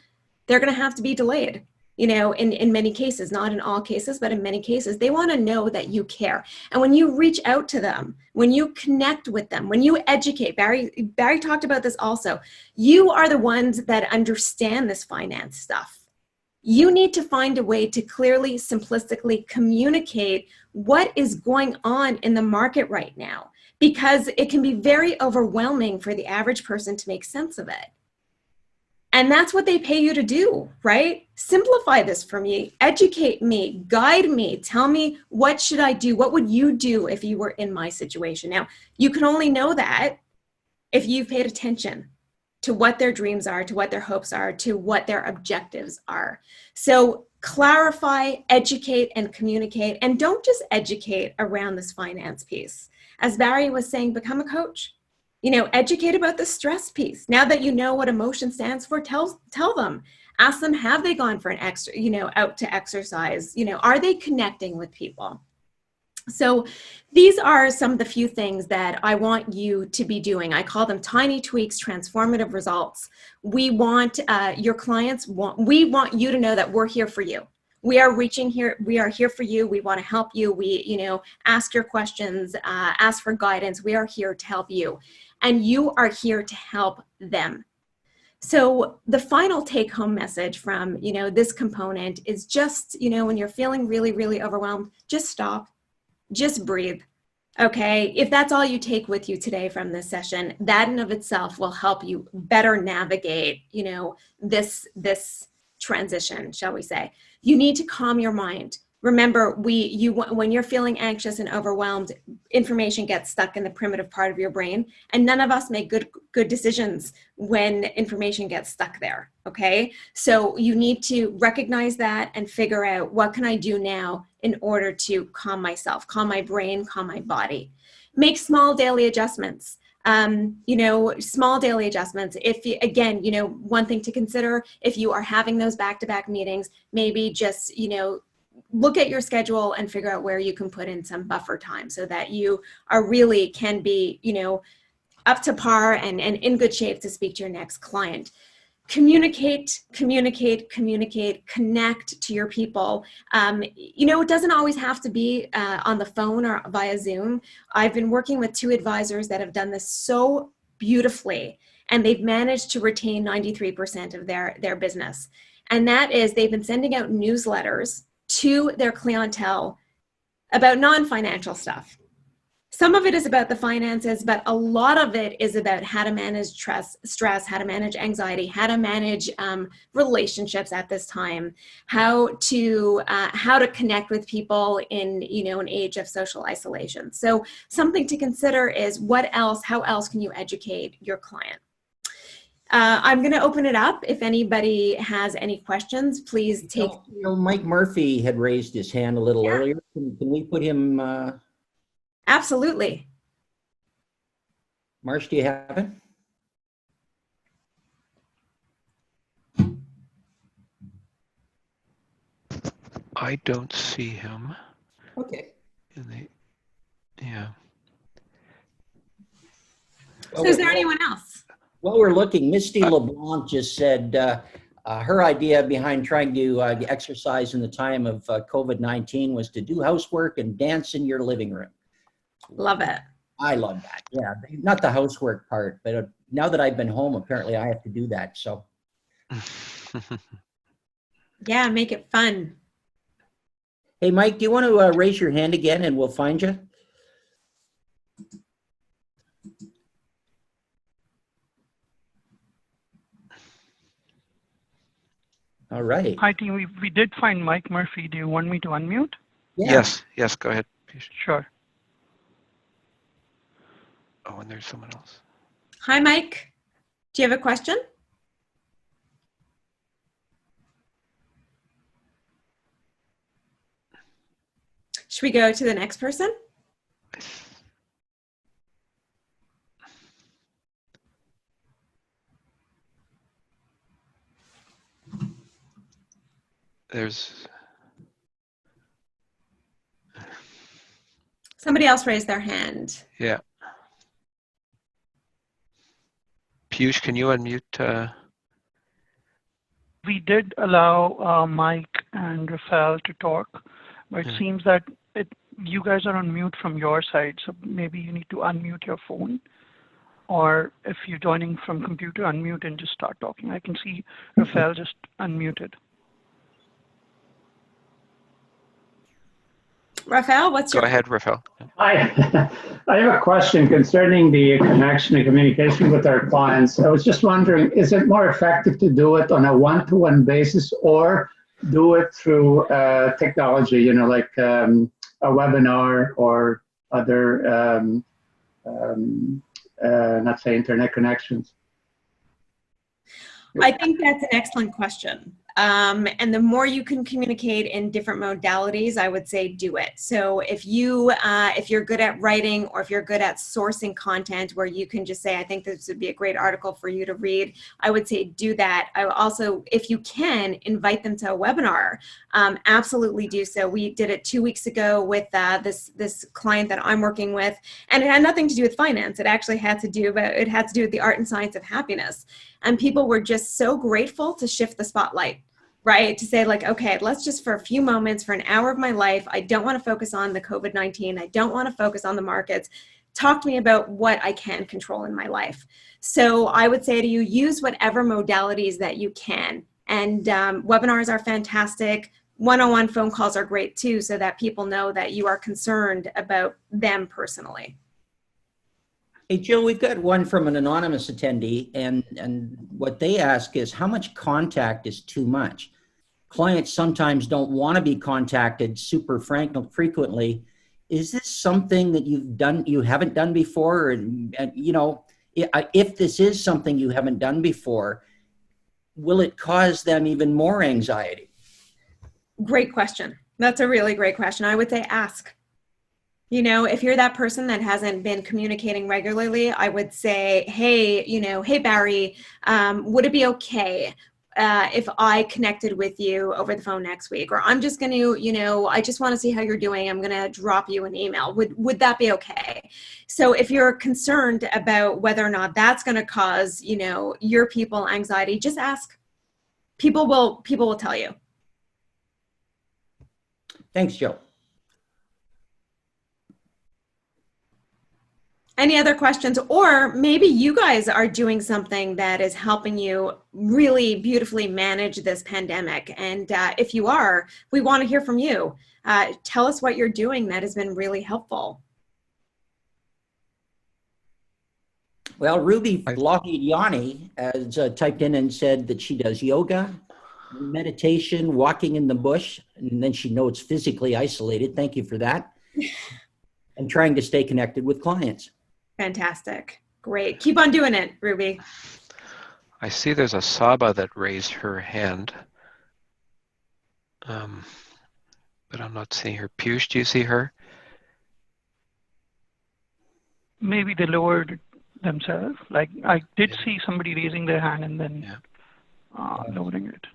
they're going to have to be delayed, in many cases, not in all cases, but in many cases. They want to know that you care. And when you reach out to them, when you connect with them, when you educate, Barry talked about this also, you are the ones that understand this finance stuff. You need to find a way to clearly, simplistically communicate what is going on in the market right now, because it can be very overwhelming for the average person to make sense of it. And that's what they pay you to do, right? Simplify this for me, educate me, guide me, tell me, what should I do? What would you do if you were in my situation? Now, you can only know that if you've paid attention to what their dreams are, to what their hopes are, to what their objectives are. So clarify, educate, and communicate. And don't just educate around this finance piece. As Barry was saying, become a coach. Educate about the stress piece. Now that you know what emotion stands for, tell them. Ask them, have they gone for an extra, out to exercise? Are they connecting with people? So these are some of the few things that I want you to be doing. I call them tiny tweaks, transformative results. We want your clients, we want you to know that we're here for you. We are here for you. We want to help you. We, ask your questions, ask for guidance. We are here to help you. And you are here to help them. So the final take-home message from, this component is just, when you're feeling really, really overwhelmed, just stop, just breathe. Okay. If that's all you take with you today from this session, that in of itself will help you better navigate, this transition, shall we say. You need to calm your mind. Remember, when you're feeling anxious and overwhelmed, information gets stuck in the primitive part of your brain, and none of us make good decisions when information gets stuck there, okay? So you need to recognize that and figure out, what can I do now in order to calm myself, calm my brain, calm my body? Make small daily adjustments. Small daily adjustments. One thing to consider, if you are having those back-to-back meetings, maybe just, look at your schedule and figure out where you can put in some buffer time so that you can be, up to par and in good shape to speak to your next client. communicate, communicate, communicate, connect to your people. You know, it doesn't always have to be on the phone or via Zoom. I've been working with 2 advisors that have done this so beautifully, and they've managed to retain 93% of their business. And that is, they've been sending out newsletters to their clientele about non-financial stuff. Some of it is about the finances, but a lot of it is about how to manage stress, how to manage anxiety, how to manage relationships at this time, how to connect with people in, you know, an age of social isolation. So something to consider is how else can you educate your client? I'm going to open it up. If anybody has any questions, please take.
You know, Mike Murphy had raised his hand a little earlier. Can we put him?
Absolutely.
Marsh, do you have it?
I don't see him.
Okay.
Yeah.
So is there anyone else?
While we're looking, Misty LeBlanc just said her idea behind trying to exercise in the time of COVID-19 was to do housework and dance in your living room.
Love it.
I love that. Yeah, not the housework part, but now that I've been home, apparently I have to do that. So.
Yeah, make it fun.
Hey, Mike, do you want to raise your hand again and we'll find you? All right.
Hi, team. We did find Mike Murphy. Do you want me to unmute?
Yeah.
Yes, go ahead.
Sure.
Oh, and there's someone else.
Hi, Mike. Do you have a question? Should we go to the next person?
There's
Somebody else raised their hand.
Yeah. Piyush, can you unmute?
We did allow Mike and Rafael to talk, but it seems that you guys are on mute from your side, so maybe you need to unmute your phone, or if you're joining from computer, unmute and just start talking. I can see Rafael just unmuted.
Rafael, what's
Go
your...
ahead, Rafael.
Hi, I have a question concerning the connection and communication with our clients. I was just wondering, is it more effective to do it on a one-to-one basis or do it through technology, you know, like a webinar or other, let's say, internet connections?
I think that's an excellent question. And the more you can communicate in different modalities, I would say do it. So if you're good at writing, or if you're good at sourcing content where you can just say, I think this would be a great article for you to read, I would say do that. I would also, if you can, invite them to a webinar. Absolutely do so. We did it 2 weeks ago with this client that I'm working with, and it had nothing to do with finance. It actually had to do with the art and science of happiness. And people were just so grateful to shift the spotlight, right? To say like, okay, let's just for a few moments, for an hour of my life, I don't want to focus on the COVID-19. I don't want to focus on the markets. Talk to me about what I can control in my life. So I would say to you, use whatever modalities that you can. And webinars are fantastic. One-on-one phone calls are great too, so that people know that you are concerned about them personally.
Hey, Jill, we've got one from an anonymous attendee, and what they ask is, how much contact is too much? Clients sometimes don't want to be contacted super frequently. Is this something that you haven't done before? And you know, if this is something you haven't done before, will it cause them even more anxiety?
Great question. That's a really great question. I would say ask. You know, if you're that person that hasn't been communicating regularly, I would say, hey, hey, Barry, would it be okay? if I connected with you over the phone next week, or I'm just going to, I just want to see how you're doing. I'm going to drop you an email. Would that be okay? So if you're concerned about whether or not that's going to cause, your people anxiety, just ask. People will tell you.
Thanks, Jill.
Any other questions? Or maybe you guys are doing something that is helping you really beautifully manage this pandemic. And if you are, we want to hear from you. Tell us what you're doing that has been really helpful.
Well, Ruby Lohidiani has typed in and said that she does yoga, meditation, walking in the bush, and then she notes physically isolated. Thank you for that. And trying to stay connected with clients.
Fantastic. Great. Keep on doing it, Ruby.
I see there's a Saba that raised her hand. But I'm not seeing her. Piyush, do you see her?
Maybe they lowered themselves. Like I did see somebody raising their hand and then lowering it.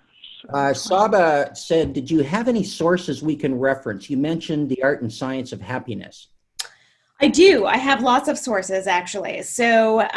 So,
Saba said, did you have any sources we can reference? You mentioned the art and science of happiness.
I do. I have lots of sources, actually. So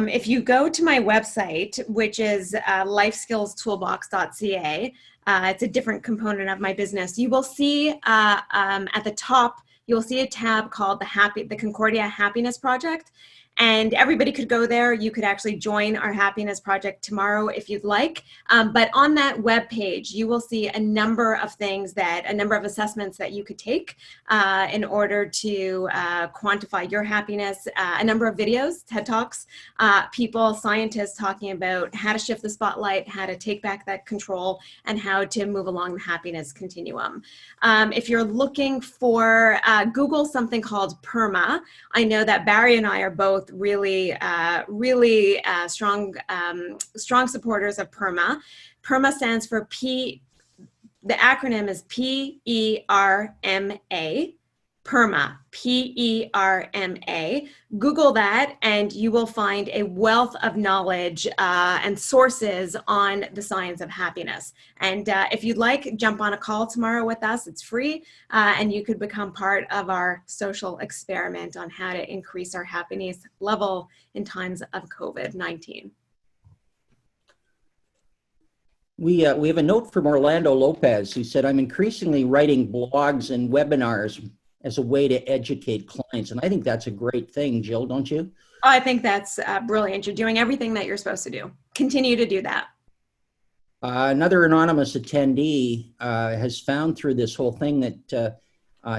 if you go to my website, which is lifeskillstoolbox.ca, it's a different component of my business. You will see at the top, you'll see a tab called the Concordia Happiness Project. And everybody could go there. You could actually join our happiness project tomorrow if you'd like. But on that web page, you will see a number of things a number of assessments that you could take in order to quantify your happiness. A number of videos, TED Talks, scientists talking about how to shift the spotlight, how to take back that control, and how to move along the happiness continuum. If you're looking for, Google something called PERMA. I know that Barry and I are both really strong supporters of PERMA. PERMA stands for the acronym is PERMA. PERMA, PERMA. Google that and you will find a wealth of knowledge and sources on the science of happiness. And if you'd like, jump on a call tomorrow with us. It's free and you could become part of our social experiment on how to increase our happiness level in times of COVID-19.
We have a note from Orlando Lopez who said, I'm increasingly writing blogs and webinars as a way to educate clients. And I think that's a great thing, Jill, don't you?
I think that's brilliant. You're doing everything that you're supposed to do. Continue to do that.
Another anonymous attendee has found through this whole thing that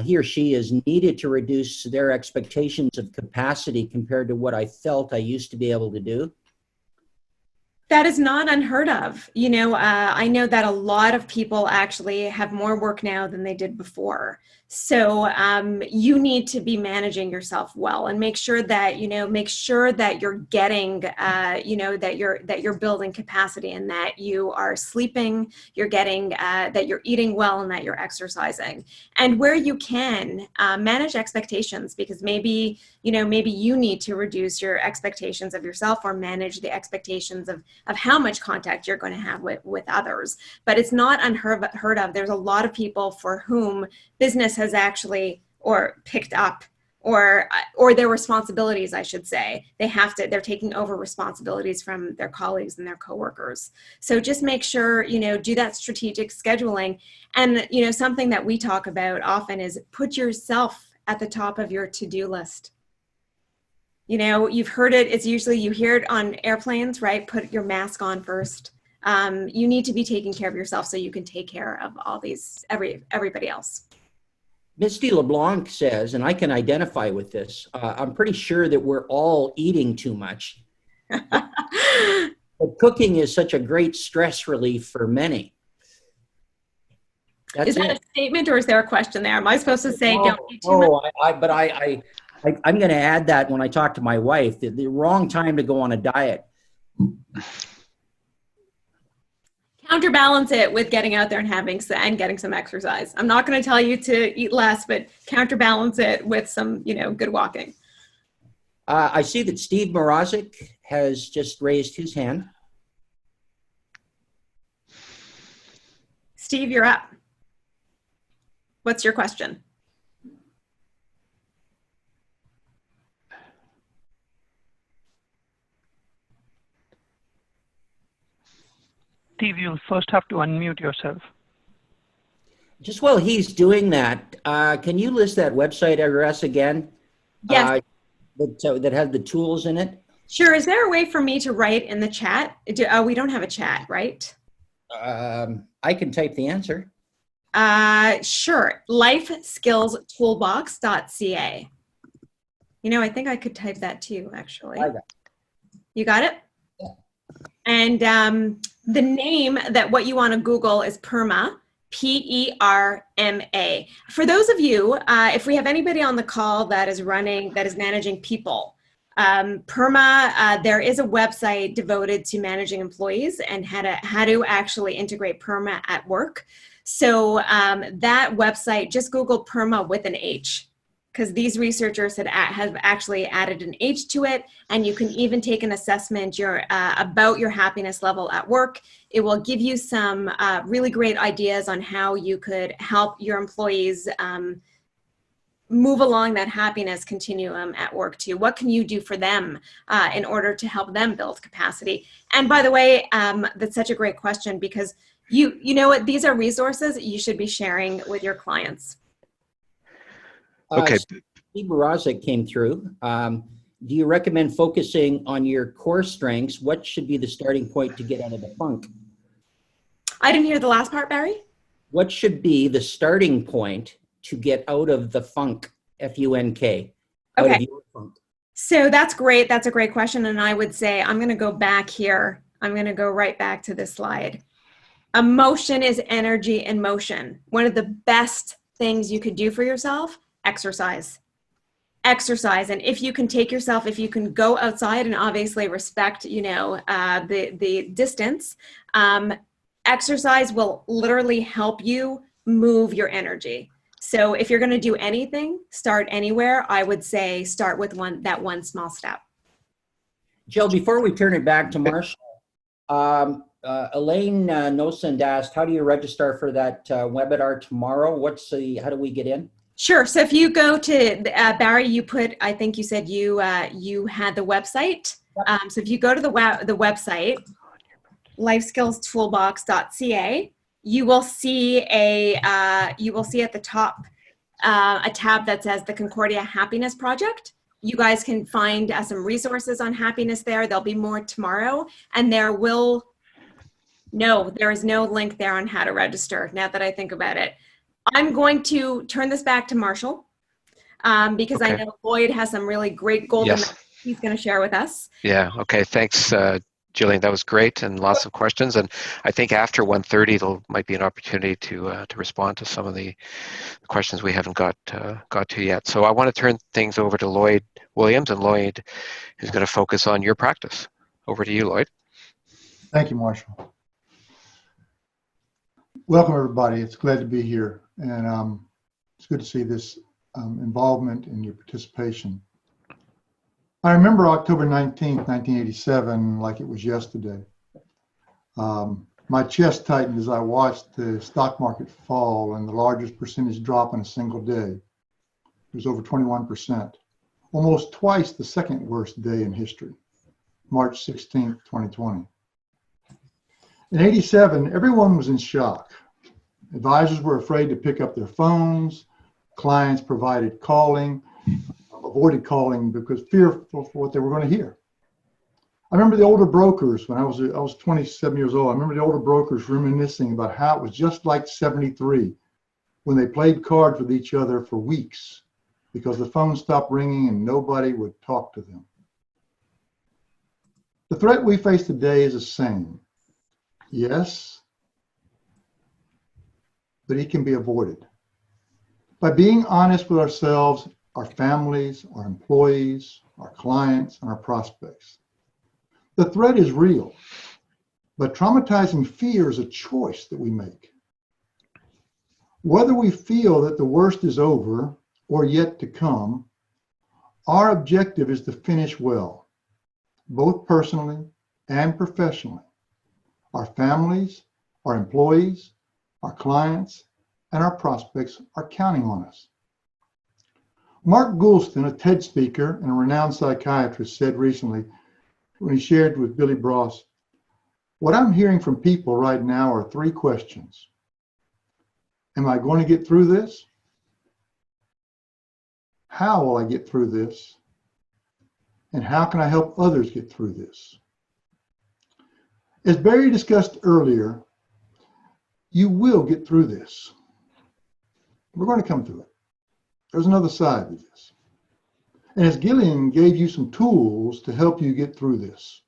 he or she is needed to reduce their expectations of capacity compared to what I felt I used to be able to do.
That is not unheard of. I know that a lot of people actually have more work now than they did before. So you need to be managing yourself well and make sure that, you're getting, that you're building capacity and that you are sleeping, you're getting, that you're eating well and that you're exercising. And where you can, manage expectations, because maybe you need to reduce your expectations of yourself or manage the expectations of how much contact you're going to have with others. But it's not unheard of. There's a lot of people for whom business has actually picked up or their responsibilities, I should say. They're taking over responsibilities from their colleagues and their coworkers. So just make sure, do that strategic scheduling. And, something that we talk about often is put yourself at the top of your to-do list. You've heard it. It's usually you hear it on airplanes, right? Put your mask on first. You need to be taking care of yourself so you can take care of everybody else.
Misty LeBlanc says, and I can identify with this, I'm pretty sure that we're all eating too much. But cooking is such a great stress relief for many.
Is that a statement or is there a question there? Am I supposed to say don't eat too much?
I'm going to add that when I talk to my wife, the wrong time to go on a diet.
Counterbalance it with getting out there and getting some exercise. I'm not going to tell you to eat less, but counterbalance it with some, good walking.
I see that Steve Morozic has just raised his hand.
Steve, you're up. What's your question?
Steve, you'll first have to unmute yourself.
Just while he's doing that, can you list that website address again?
Yes.
That has the tools in it?
Sure. Is there a way for me to write in the chat? We don't have a chat, right?
I can type the answer.
Sure. Lifeskillstoolbox.ca. You know, I think I could type that too, actually.
I got it.
You got it?
Yeah.
And the name that what you want to Google is PERMA, PERMA. For those of you, if we have anybody on the call that is managing people, PERMA, there is a website devoted to managing employees and how to actually integrate PERMA at work. So that website, just Google PERMA with an H, because these researchers have actually added an H to it, and you can even take an assessment about your happiness level at work. It will give you some really great ideas on how you could help your employees move along that happiness continuum at work too. What can you do for them in order to help them build capacity? And by the way, that's such a great question, because you know what, these are resources you should be sharing with your clients.
Okay.
Steve Barazik came through. Do you recommend focusing on your core strengths? What should be the starting point to get out of the funk?
I didn't hear the last part, Barry.
What should be the starting point to get out of the funk, F-U-N-K, out
Okay.
of your funk?
So that's great. That's a great question. And I would say, I'm going to go back here. I'm going to go right back to this slide. Emotion is energy in motion. One of the best things you could do for yourself, exercise. Exercise. And if you can if you can go outside and obviously respect, the distance, exercise will literally help you move your energy. So if you're going to do anything, start anywhere. I would say start with that one small step.
Jill, before we turn it back to Marshall, Elaine Nosand asked, how do you register for that webinar tomorrow? How do we get in?
Sure. So if you go to Barry, I think you said you had the website.
Yep.
So if you go to the website, lifeskillstoolbox.ca, you will see at the top a tab that says the Concordia Happiness Project. You guys can find some resources on happiness there. There'll be more tomorrow, and there is no link there on how to register, now that I think about it. I'm going to turn this back to Marshall because
Okay.
I know Lloyd has some really great golden nuggets he's going to share with us.
Yeah. Okay. Thanks, Jillian. That was great and lots of questions. And I think after 1:30, there might be an opportunity to respond to some of the questions we haven't got to yet. So I want to turn things over to Lloyd Williams, and Lloyd is going to focus on your practice. Over to you, Lloyd.
Thank you, Marshall. Welcome, everybody. It's glad to be here. And it's good to see this involvement and your participation. I remember October 19th, 1987, like it was yesterday. My chest tightened as I watched the stock market fall and the largest percentage drop in a single day. It was over 21%, almost twice the second worst day in history, March 16th, 2020. In 87, everyone was in shock. Advisors were afraid to pick up their phones. Clients avoided calling because fearful for what they were going to hear. I remember the older brokers when I was 27 years old. I remember the older brokers reminiscing about how it was just like 73 when they played cards with each other for weeks because the phone stopped ringing and nobody would talk to them. The threat we face today is the same. Yes, but it can be avoided. By being honest with ourselves, our families, our employees, our clients, and our prospects. The threat is real, but traumatizing fear is a choice that we make. Whether we feel that the worst is over or yet to come, our objective is to finish well, both personally and professionally. Our families, our employees, Our clients and our prospects are counting on us. Mark Goulston, a TED speaker and a renowned psychiatrist, said recently when he shared with Billy Bross, "What I'm hearing from people right now are three questions. Am I going to get through this? How will I get through this? And how can I help others get through this?" As Barry discussed earlier, you will get through this. We're going to come through it. There's another side to this. And as Gillian gave you some tools to help you get through this,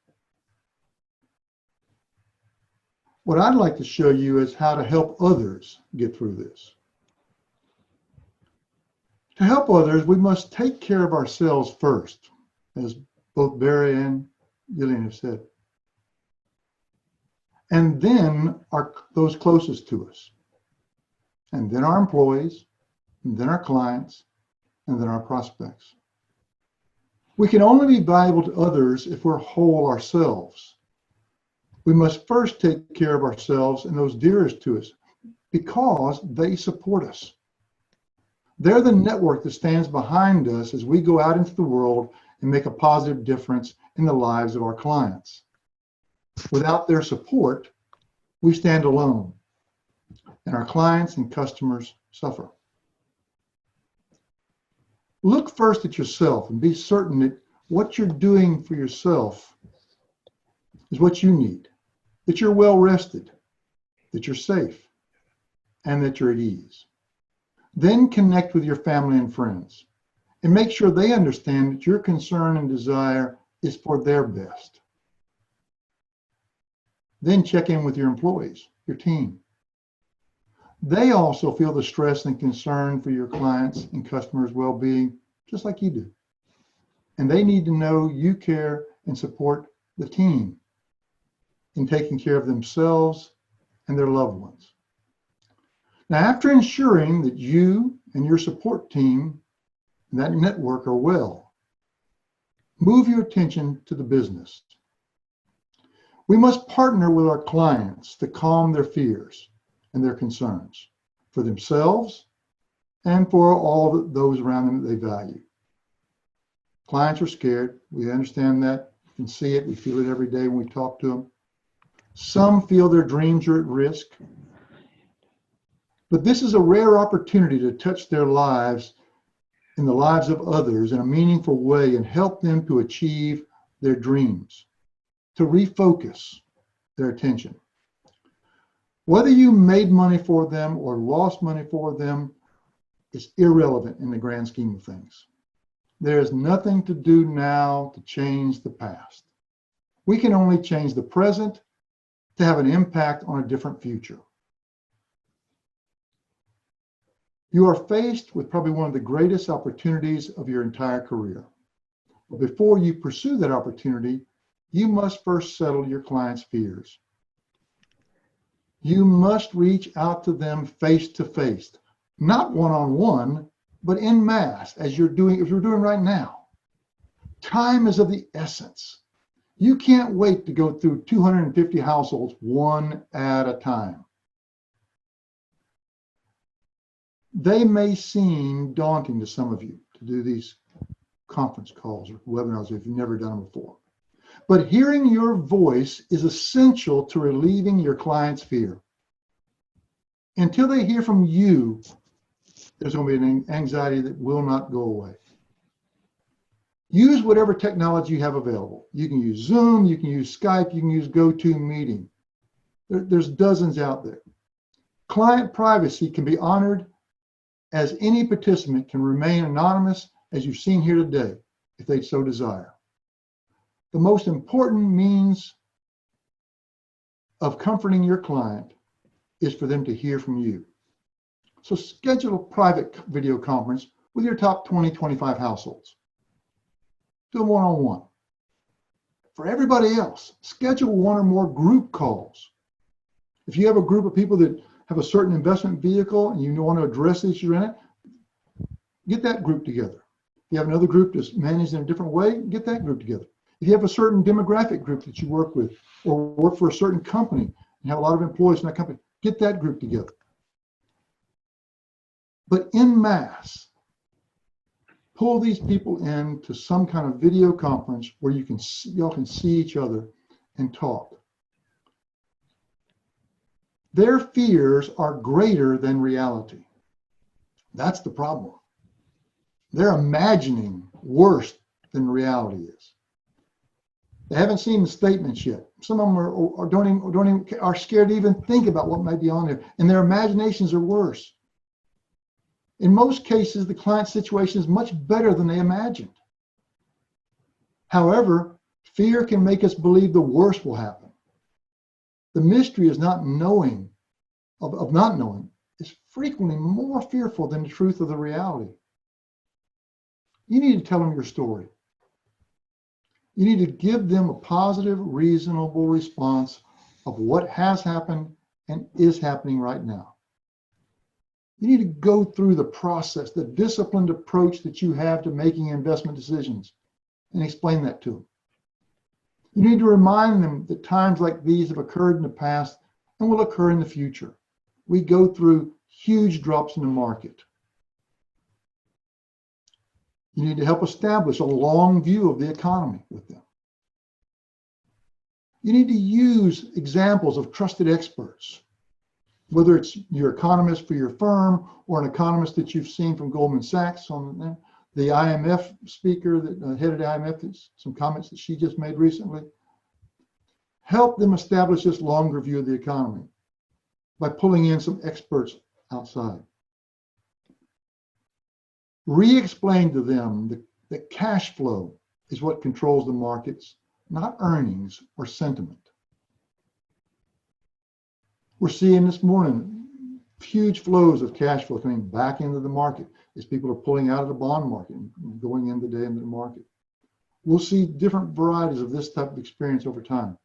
what I'd like to show you is how to help others get through this. To help others, we must take care of ourselves first, as both Barry and Gillian have said. And then those closest to us. And then our employees, and then our clients, and then our prospects. We can only be valuable to others if we're whole ourselves. We must first take care of ourselves and those dearest to us because they support us. They're the network that stands behind us as we go out into the world and make a positive difference in the lives of our clients. Without their support, we stand alone, and our clients and customers suffer. Look first at yourself and be certain that what you're doing for yourself is what you need, that you're well rested, that you're safe, and that you're at ease. Then connect with your family and friends and make sure they understand that your concern and desire is for their best. Then check in with your employees, your team. They also feel the stress and concern for your clients' and customers' well-being, just like you do. And they need to know you care and support the team in taking care of themselves and their loved ones. Now, after ensuring that you and your support team and that network are well, move your attention to the business. We must partner with our clients to calm their fears and their concerns for themselves and for all those around them that they value. Clients are scared. We understand that. We can see it. We feel it every day when we talk to them. Some feel their dreams are at risk. But this is a rare opportunity to touch their lives and the lives of others in a meaningful way and help them to achieve their dreams, to refocus their attention. Whether you made money for them or lost money for them is irrelevant in the grand scheme of things. There is nothing to do now to change the past. We can only change the present to have an impact on a different future. You are faced with probably one of the greatest opportunities of your entire career. But before you pursue that opportunity, you must first settle your clients' fears. You must reach out to them face to face, not one-on-one, but en masse, as you're doing right now. Time is of the essence. You can't wait to go through 250 households one at a time. They may seem daunting to some of you to do these conference calls or webinars if you've never done them before. But hearing your voice is essential to relieving your client's fear. Until they hear from you, there's going to be an anxiety that will not go away. Use whatever technology you have available. You can use Zoom, you can use Skype, you can use GoToMeeting. There's dozens out there. Client privacy can be honored as any participant can remain anonymous, as you've seen here today, if they so desire. The most important means of comforting your client is for them to hear from you. So schedule a private video conference with your top 20, 25 households. Do them one-on-one. For everybody else, schedule one or more group calls. If you have a group of people that have a certain investment vehicle and you want to address the issue in it, get that group together. If you have another group that's managed in a different way, get that group together. If you have a certain demographic group that you work with or work for a certain company and have a lot of employees in that company, get that group together. But en masse, pull these people into some kind of video conference where y'all can see each other and talk. Their fears are greater than reality. That's the problem. They're imagining worse than reality is. They haven't seen the statements yet. Some of them are scared to even think about what might be on there, and their imaginations are worse. In most cases, the client situation is much better than they imagined. However, fear can make us believe the worst will happen. The mystery is not knowing, of not knowing, is frequently more fearful than the truth of the reality. You need to tell them your story. You need to give them a positive, reasonable response of what has happened and is happening right now. You need to go through the process, the disciplined approach that you have to making investment decisions, and explain that to them. You need to remind them that times like these have occurred in the past and will occur in the future. We go through huge drops in the market. You need to help establish a long view of the economy with them. You need to use examples of trusted experts, whether it's your economist for your firm or an economist that you've seen from Goldman Sachs on the IMF speaker that headed IMF, some comments that she just made recently. Help them establish this longer view of the economy by pulling in some experts outside. Re-explain to them that cash flow is what controls the markets, not earnings or sentiment. We're seeing this morning huge flows of cash flow coming back into the market as people are pulling out of the bond market and going in today into the market. We'll see different varieties of this type of experience over time.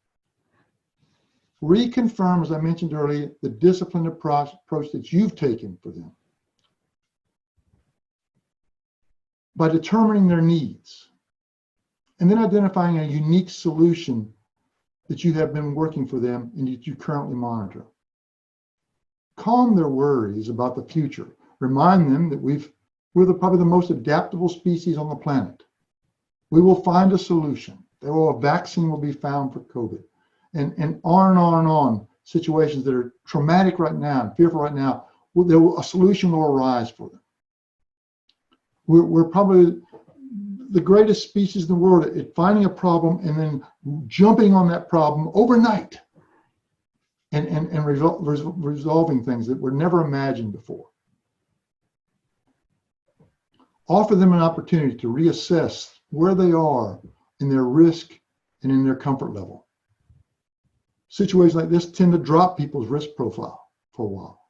Reconfirm, as I mentioned earlier, the disciplined approach that you've taken for them by determining their needs and then identifying a unique solution that you have been working for them and that you currently monitor. Calm their worries about the future. Remind them that we're probably the most adaptable species on the planet. We will find a solution. A vaccine will be found for COVID. And on and on and on, situations that are traumatic right now and fearful right now, a solution will arise for them. We're probably the greatest species in the world at finding a problem and then jumping on that problem overnight and resolving things that were never imagined before. Offer them an opportunity to reassess where they are in their risk and in their comfort level. Situations like this tend to drop people's risk profile for a while.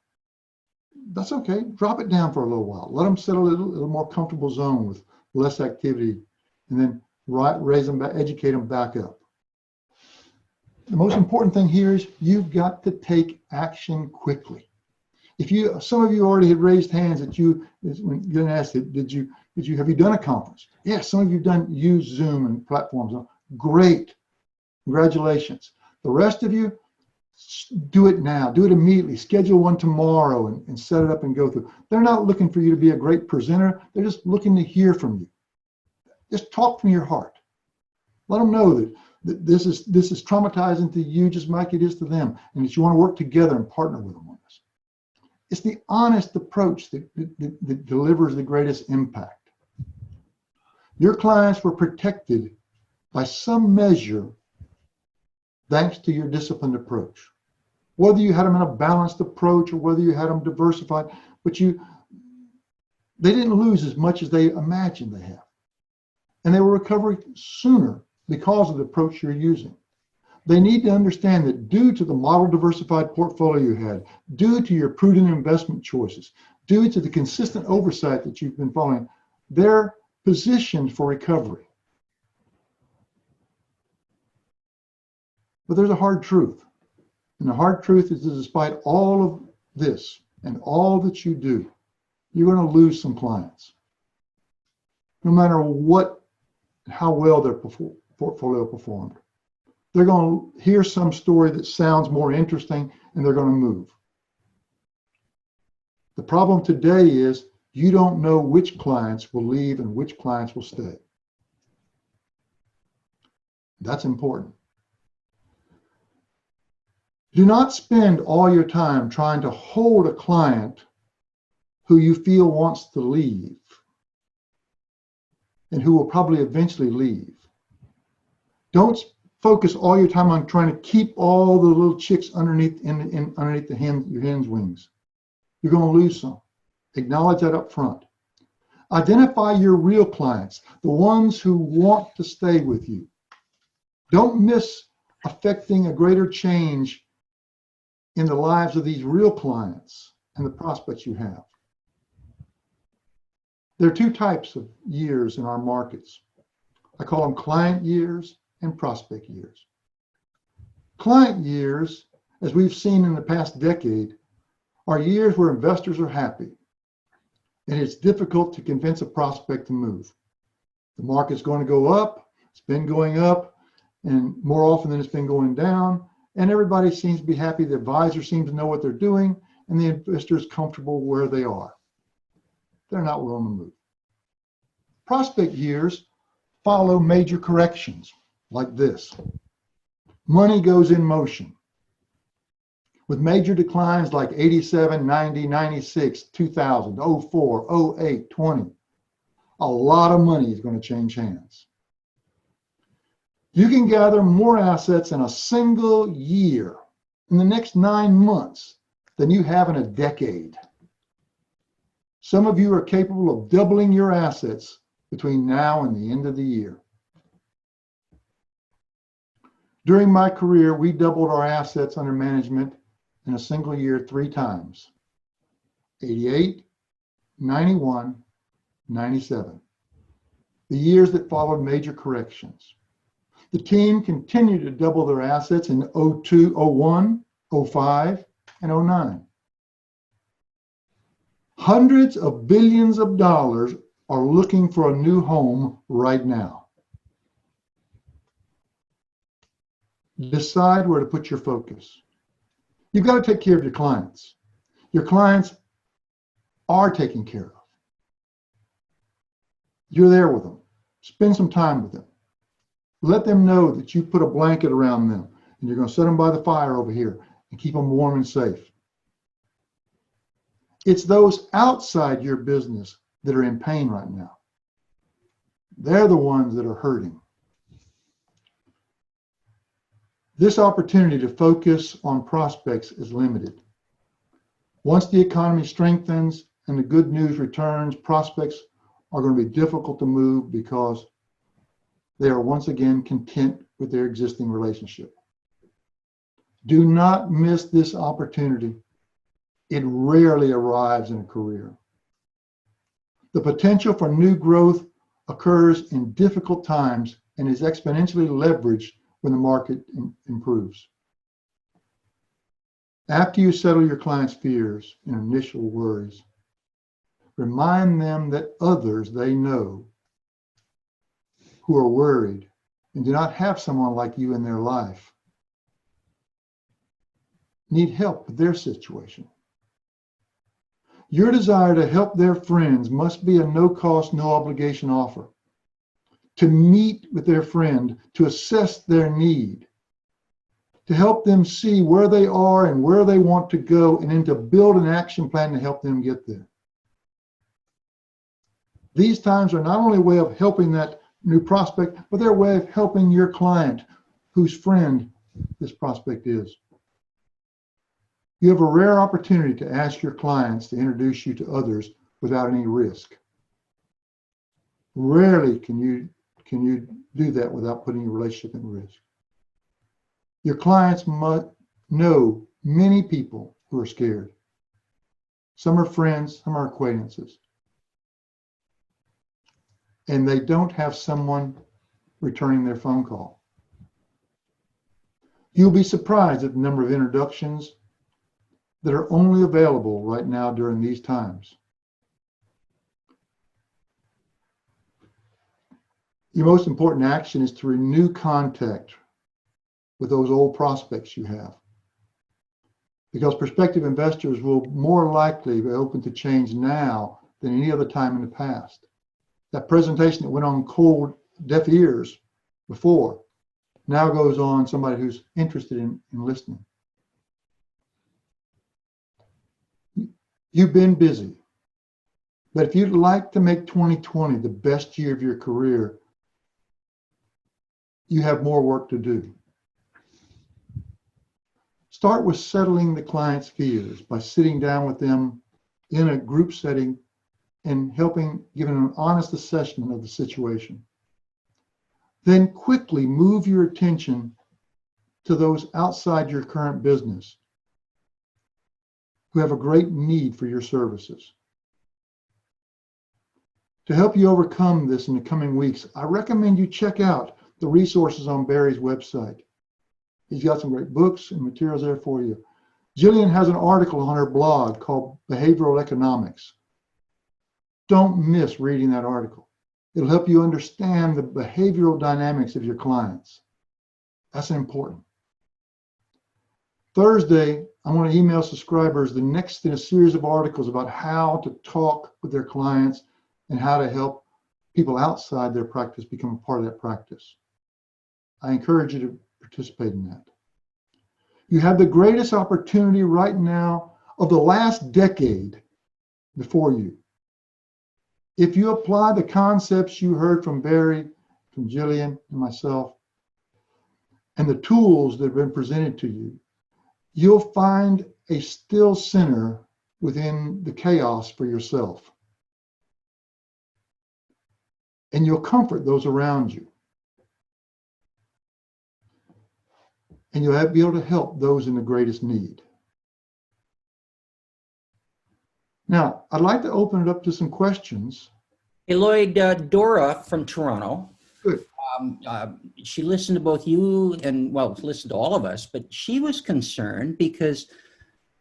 That's okay. Drop it down for a little while. Let them settle in a little more comfortable zone with less activity, and then raise them back, educate them back up. The most important thing here is you've got to take action quickly. Some of you already had raised hands that when you're asked, have you done a conference? Yes, some of you have used Zoom and platforms. Great, congratulations. The rest of you, do it now, do it immediately, schedule one tomorrow and set it up and go through. They're not looking for you to be a great presenter, they're just looking to hear from you. Just talk from your heart. Let them know that this is traumatizing to you just like it is to them, and that you want to work together and partner with them on this. It's the honest approach that delivers the greatest impact. Your clients were protected by some measure thanks to your disciplined approach. Whether you had them in a balanced approach or whether you had them diversified, but they didn't lose as much as they imagined they have. And they will recover sooner because of the approach you're using. They need to understand that due to the model diversified portfolio you had, due to your prudent investment choices, due to the consistent oversight that you've been following, they're positioned for recovery. But there's a hard truth. And the hard truth is that despite all of this and all that you do, you're going to lose some clients. No matter how well their portfolio performed. They're going to hear some story that sounds more interesting and they're going to move. The problem today is you don't know which clients will leave and which clients will stay. That's important. Do not spend all your time trying to hold a client who you feel wants to leave and who will probably eventually leave. Don't focus all your time on trying to keep all the little chicks underneath your hen's wings. You're going to lose some. Acknowledge that up front. Identify your real clients, the ones who want to stay with you. Don't miss affecting a greater change in the lives of these real clients and the prospects you have. There are two types of years in our markets. I call them client years and prospect years. Client years, as we've seen in the past decade, are years where investors are happy, and it's difficult to convince a prospect to move. The market's going to go up, it's been going up, and more often than it's been going down, and everybody seems to be happy. The advisor seems to know what they're doing, and the investor is comfortable where they are. They're not willing to move. Prospect years follow major corrections like this. Money goes in motion. With major declines like 87, 90, 96, 2000, 04, 08, 20, a lot of money is going to change hands. You can gather more assets in a single year in the next 9 months than you have in a decade. Some of you are capable of doubling your assets between now and the end of the year. During my career, we doubled our assets under management in a single year 3 times. 88, 91, 97. The years that followed major corrections. The team continued to double their assets in 02, 01, 05, and 09. Hundreds of billions of dollars are looking for a new home right now. Decide where to put your focus. You've got to take care of your clients. Your clients are taken care of. You're there with them. Spend some time with them. Let them know that you put a blanket around them and you're going to set them by the fire over here and keep them warm and safe. It's those outside your business that are in pain right now. They're the ones that are hurting. This opportunity to focus on prospects is limited. Once the economy strengthens and the good news returns, prospects are going to be difficult to move because they are once again content with their existing relationship. Do not miss this opportunity. It rarely arrives in a career. The potential for new growth occurs in difficult times and is exponentially leveraged when the market improves. After you settle your clients' fears and initial worries, remind them that others they know who are worried and do not have someone like you in their life need help with their situation. Your desire to help their friends must be a no-cost, no-obligation offer. To meet with their friend, to assess their need, to help them see where they are and where they want to go, and then to build an action plan to help them get there. These times are not only a way of helping that new prospect, but they're a way of helping your client whose friend this prospect is. You have a rare opportunity to ask your clients to introduce you to others without any risk. Rarely can you do that without putting your relationship at risk. Your clients must know many people who are scared. Some are friends, some are acquaintances. And they don't have someone returning their phone call. You'll be surprised at the number of introductions that are only available right now during these times. Your most important action is to renew contact with those old prospects you have. because prospective investors will more likely be open to change now than any other time in the past. That presentation that went on cold, deaf ears before now goes on somebody who's interested in listening. You've been busy, but if you'd like to make 2020 the best year of your career, you have more work to do. Start with settling the client's fears by sitting down with them in a group setting and giving an honest assessment of the situation. Then quickly move your attention to those outside your current business who have a great need for your services. To help you overcome this in the coming weeks, I recommend you check out the resources on Barry's website. He's got some great books and materials there for you. Jillian has an article on her blog called Behavioral Economics. Don't miss reading that article. It'll help you understand the behavioral dynamics of your clients. That's important. Thursday, I want to email subscribers the next in a series of articles about how to talk with their clients and how to help people outside their practice become a part of that practice. I encourage you to participate in that. You have the greatest opportunity right now of the last decade before you. If you apply the concepts you heard from Barry, from Jillian, and myself, and the tools that have been presented to you, you'll find a still center within the chaos for yourself. And you'll comfort those around you. And you'll be able to help those in the greatest need. Now, I'd like to open it up to some questions.
Hey, Lloyd, Dora from Toronto.
Good.
She listened to both you and, well, listened to all of us, but she was concerned because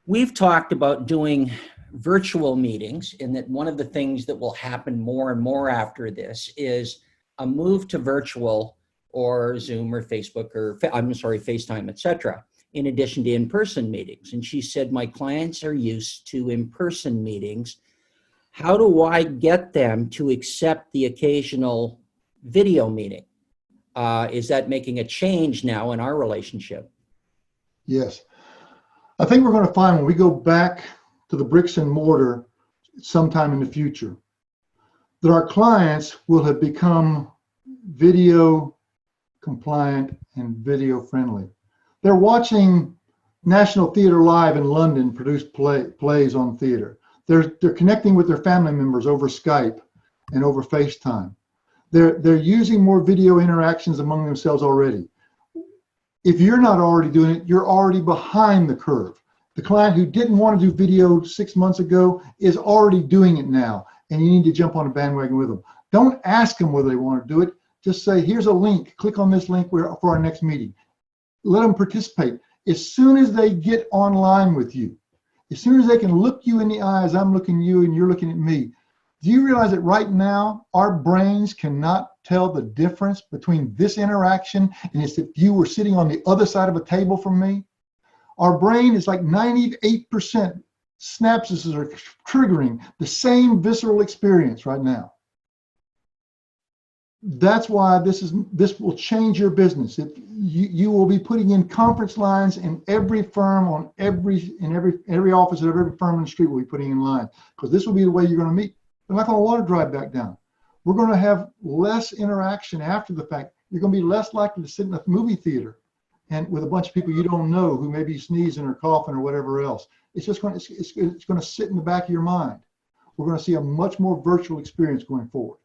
we've talked about doing virtual meetings, and that one of the things that will happen more and more after this is a move to virtual or Zoom or Facebook or, FaceTime, etc., in addition to in-person meetings. And she said, my clients are used to in-person meetings. How do I get them to accept the occasional video meeting? Is that making a change now in our relationship?
Yes. I think we're going to find when we go back to the bricks and mortar sometime in the future, that our clients will have become video compliant and video friendly. They're watching National Theatre Live in London produce plays on theater. They're connecting with their family members over Skype and over FaceTime. They're using more video interactions among themselves already. If you're not already doing it, you're already behind the curve. The client who didn't want to do video 6 months ago is already doing it now, and you need to jump on a bandwagon with them. Don't ask them whether they want to do it. Just say, here's a link. Click on this link for our next meeting. Let them participate. As soon as they get online with you, as soon as they can look you in the eye as I'm looking at you and you're looking at me, do you realize that right now our brains cannot tell the difference between this interaction and as if you were sitting on the other side of a table from me? Our brain is like 98% synapses are triggering the same visceral experience right now. That's why this will change your business. You will be putting in conference lines in every firm, every office of every firm in the street will be putting in line, because this will be the way you're going to meet. They're not going to want to drive back down. We're going to have less interaction after the fact. You're going to be less likely to sit in a movie theater and with a bunch of people you don't know who may be sneezing or coughing or whatever else. It's just going to sit in the back of your mind. We're going to see a much more virtual experience going forward.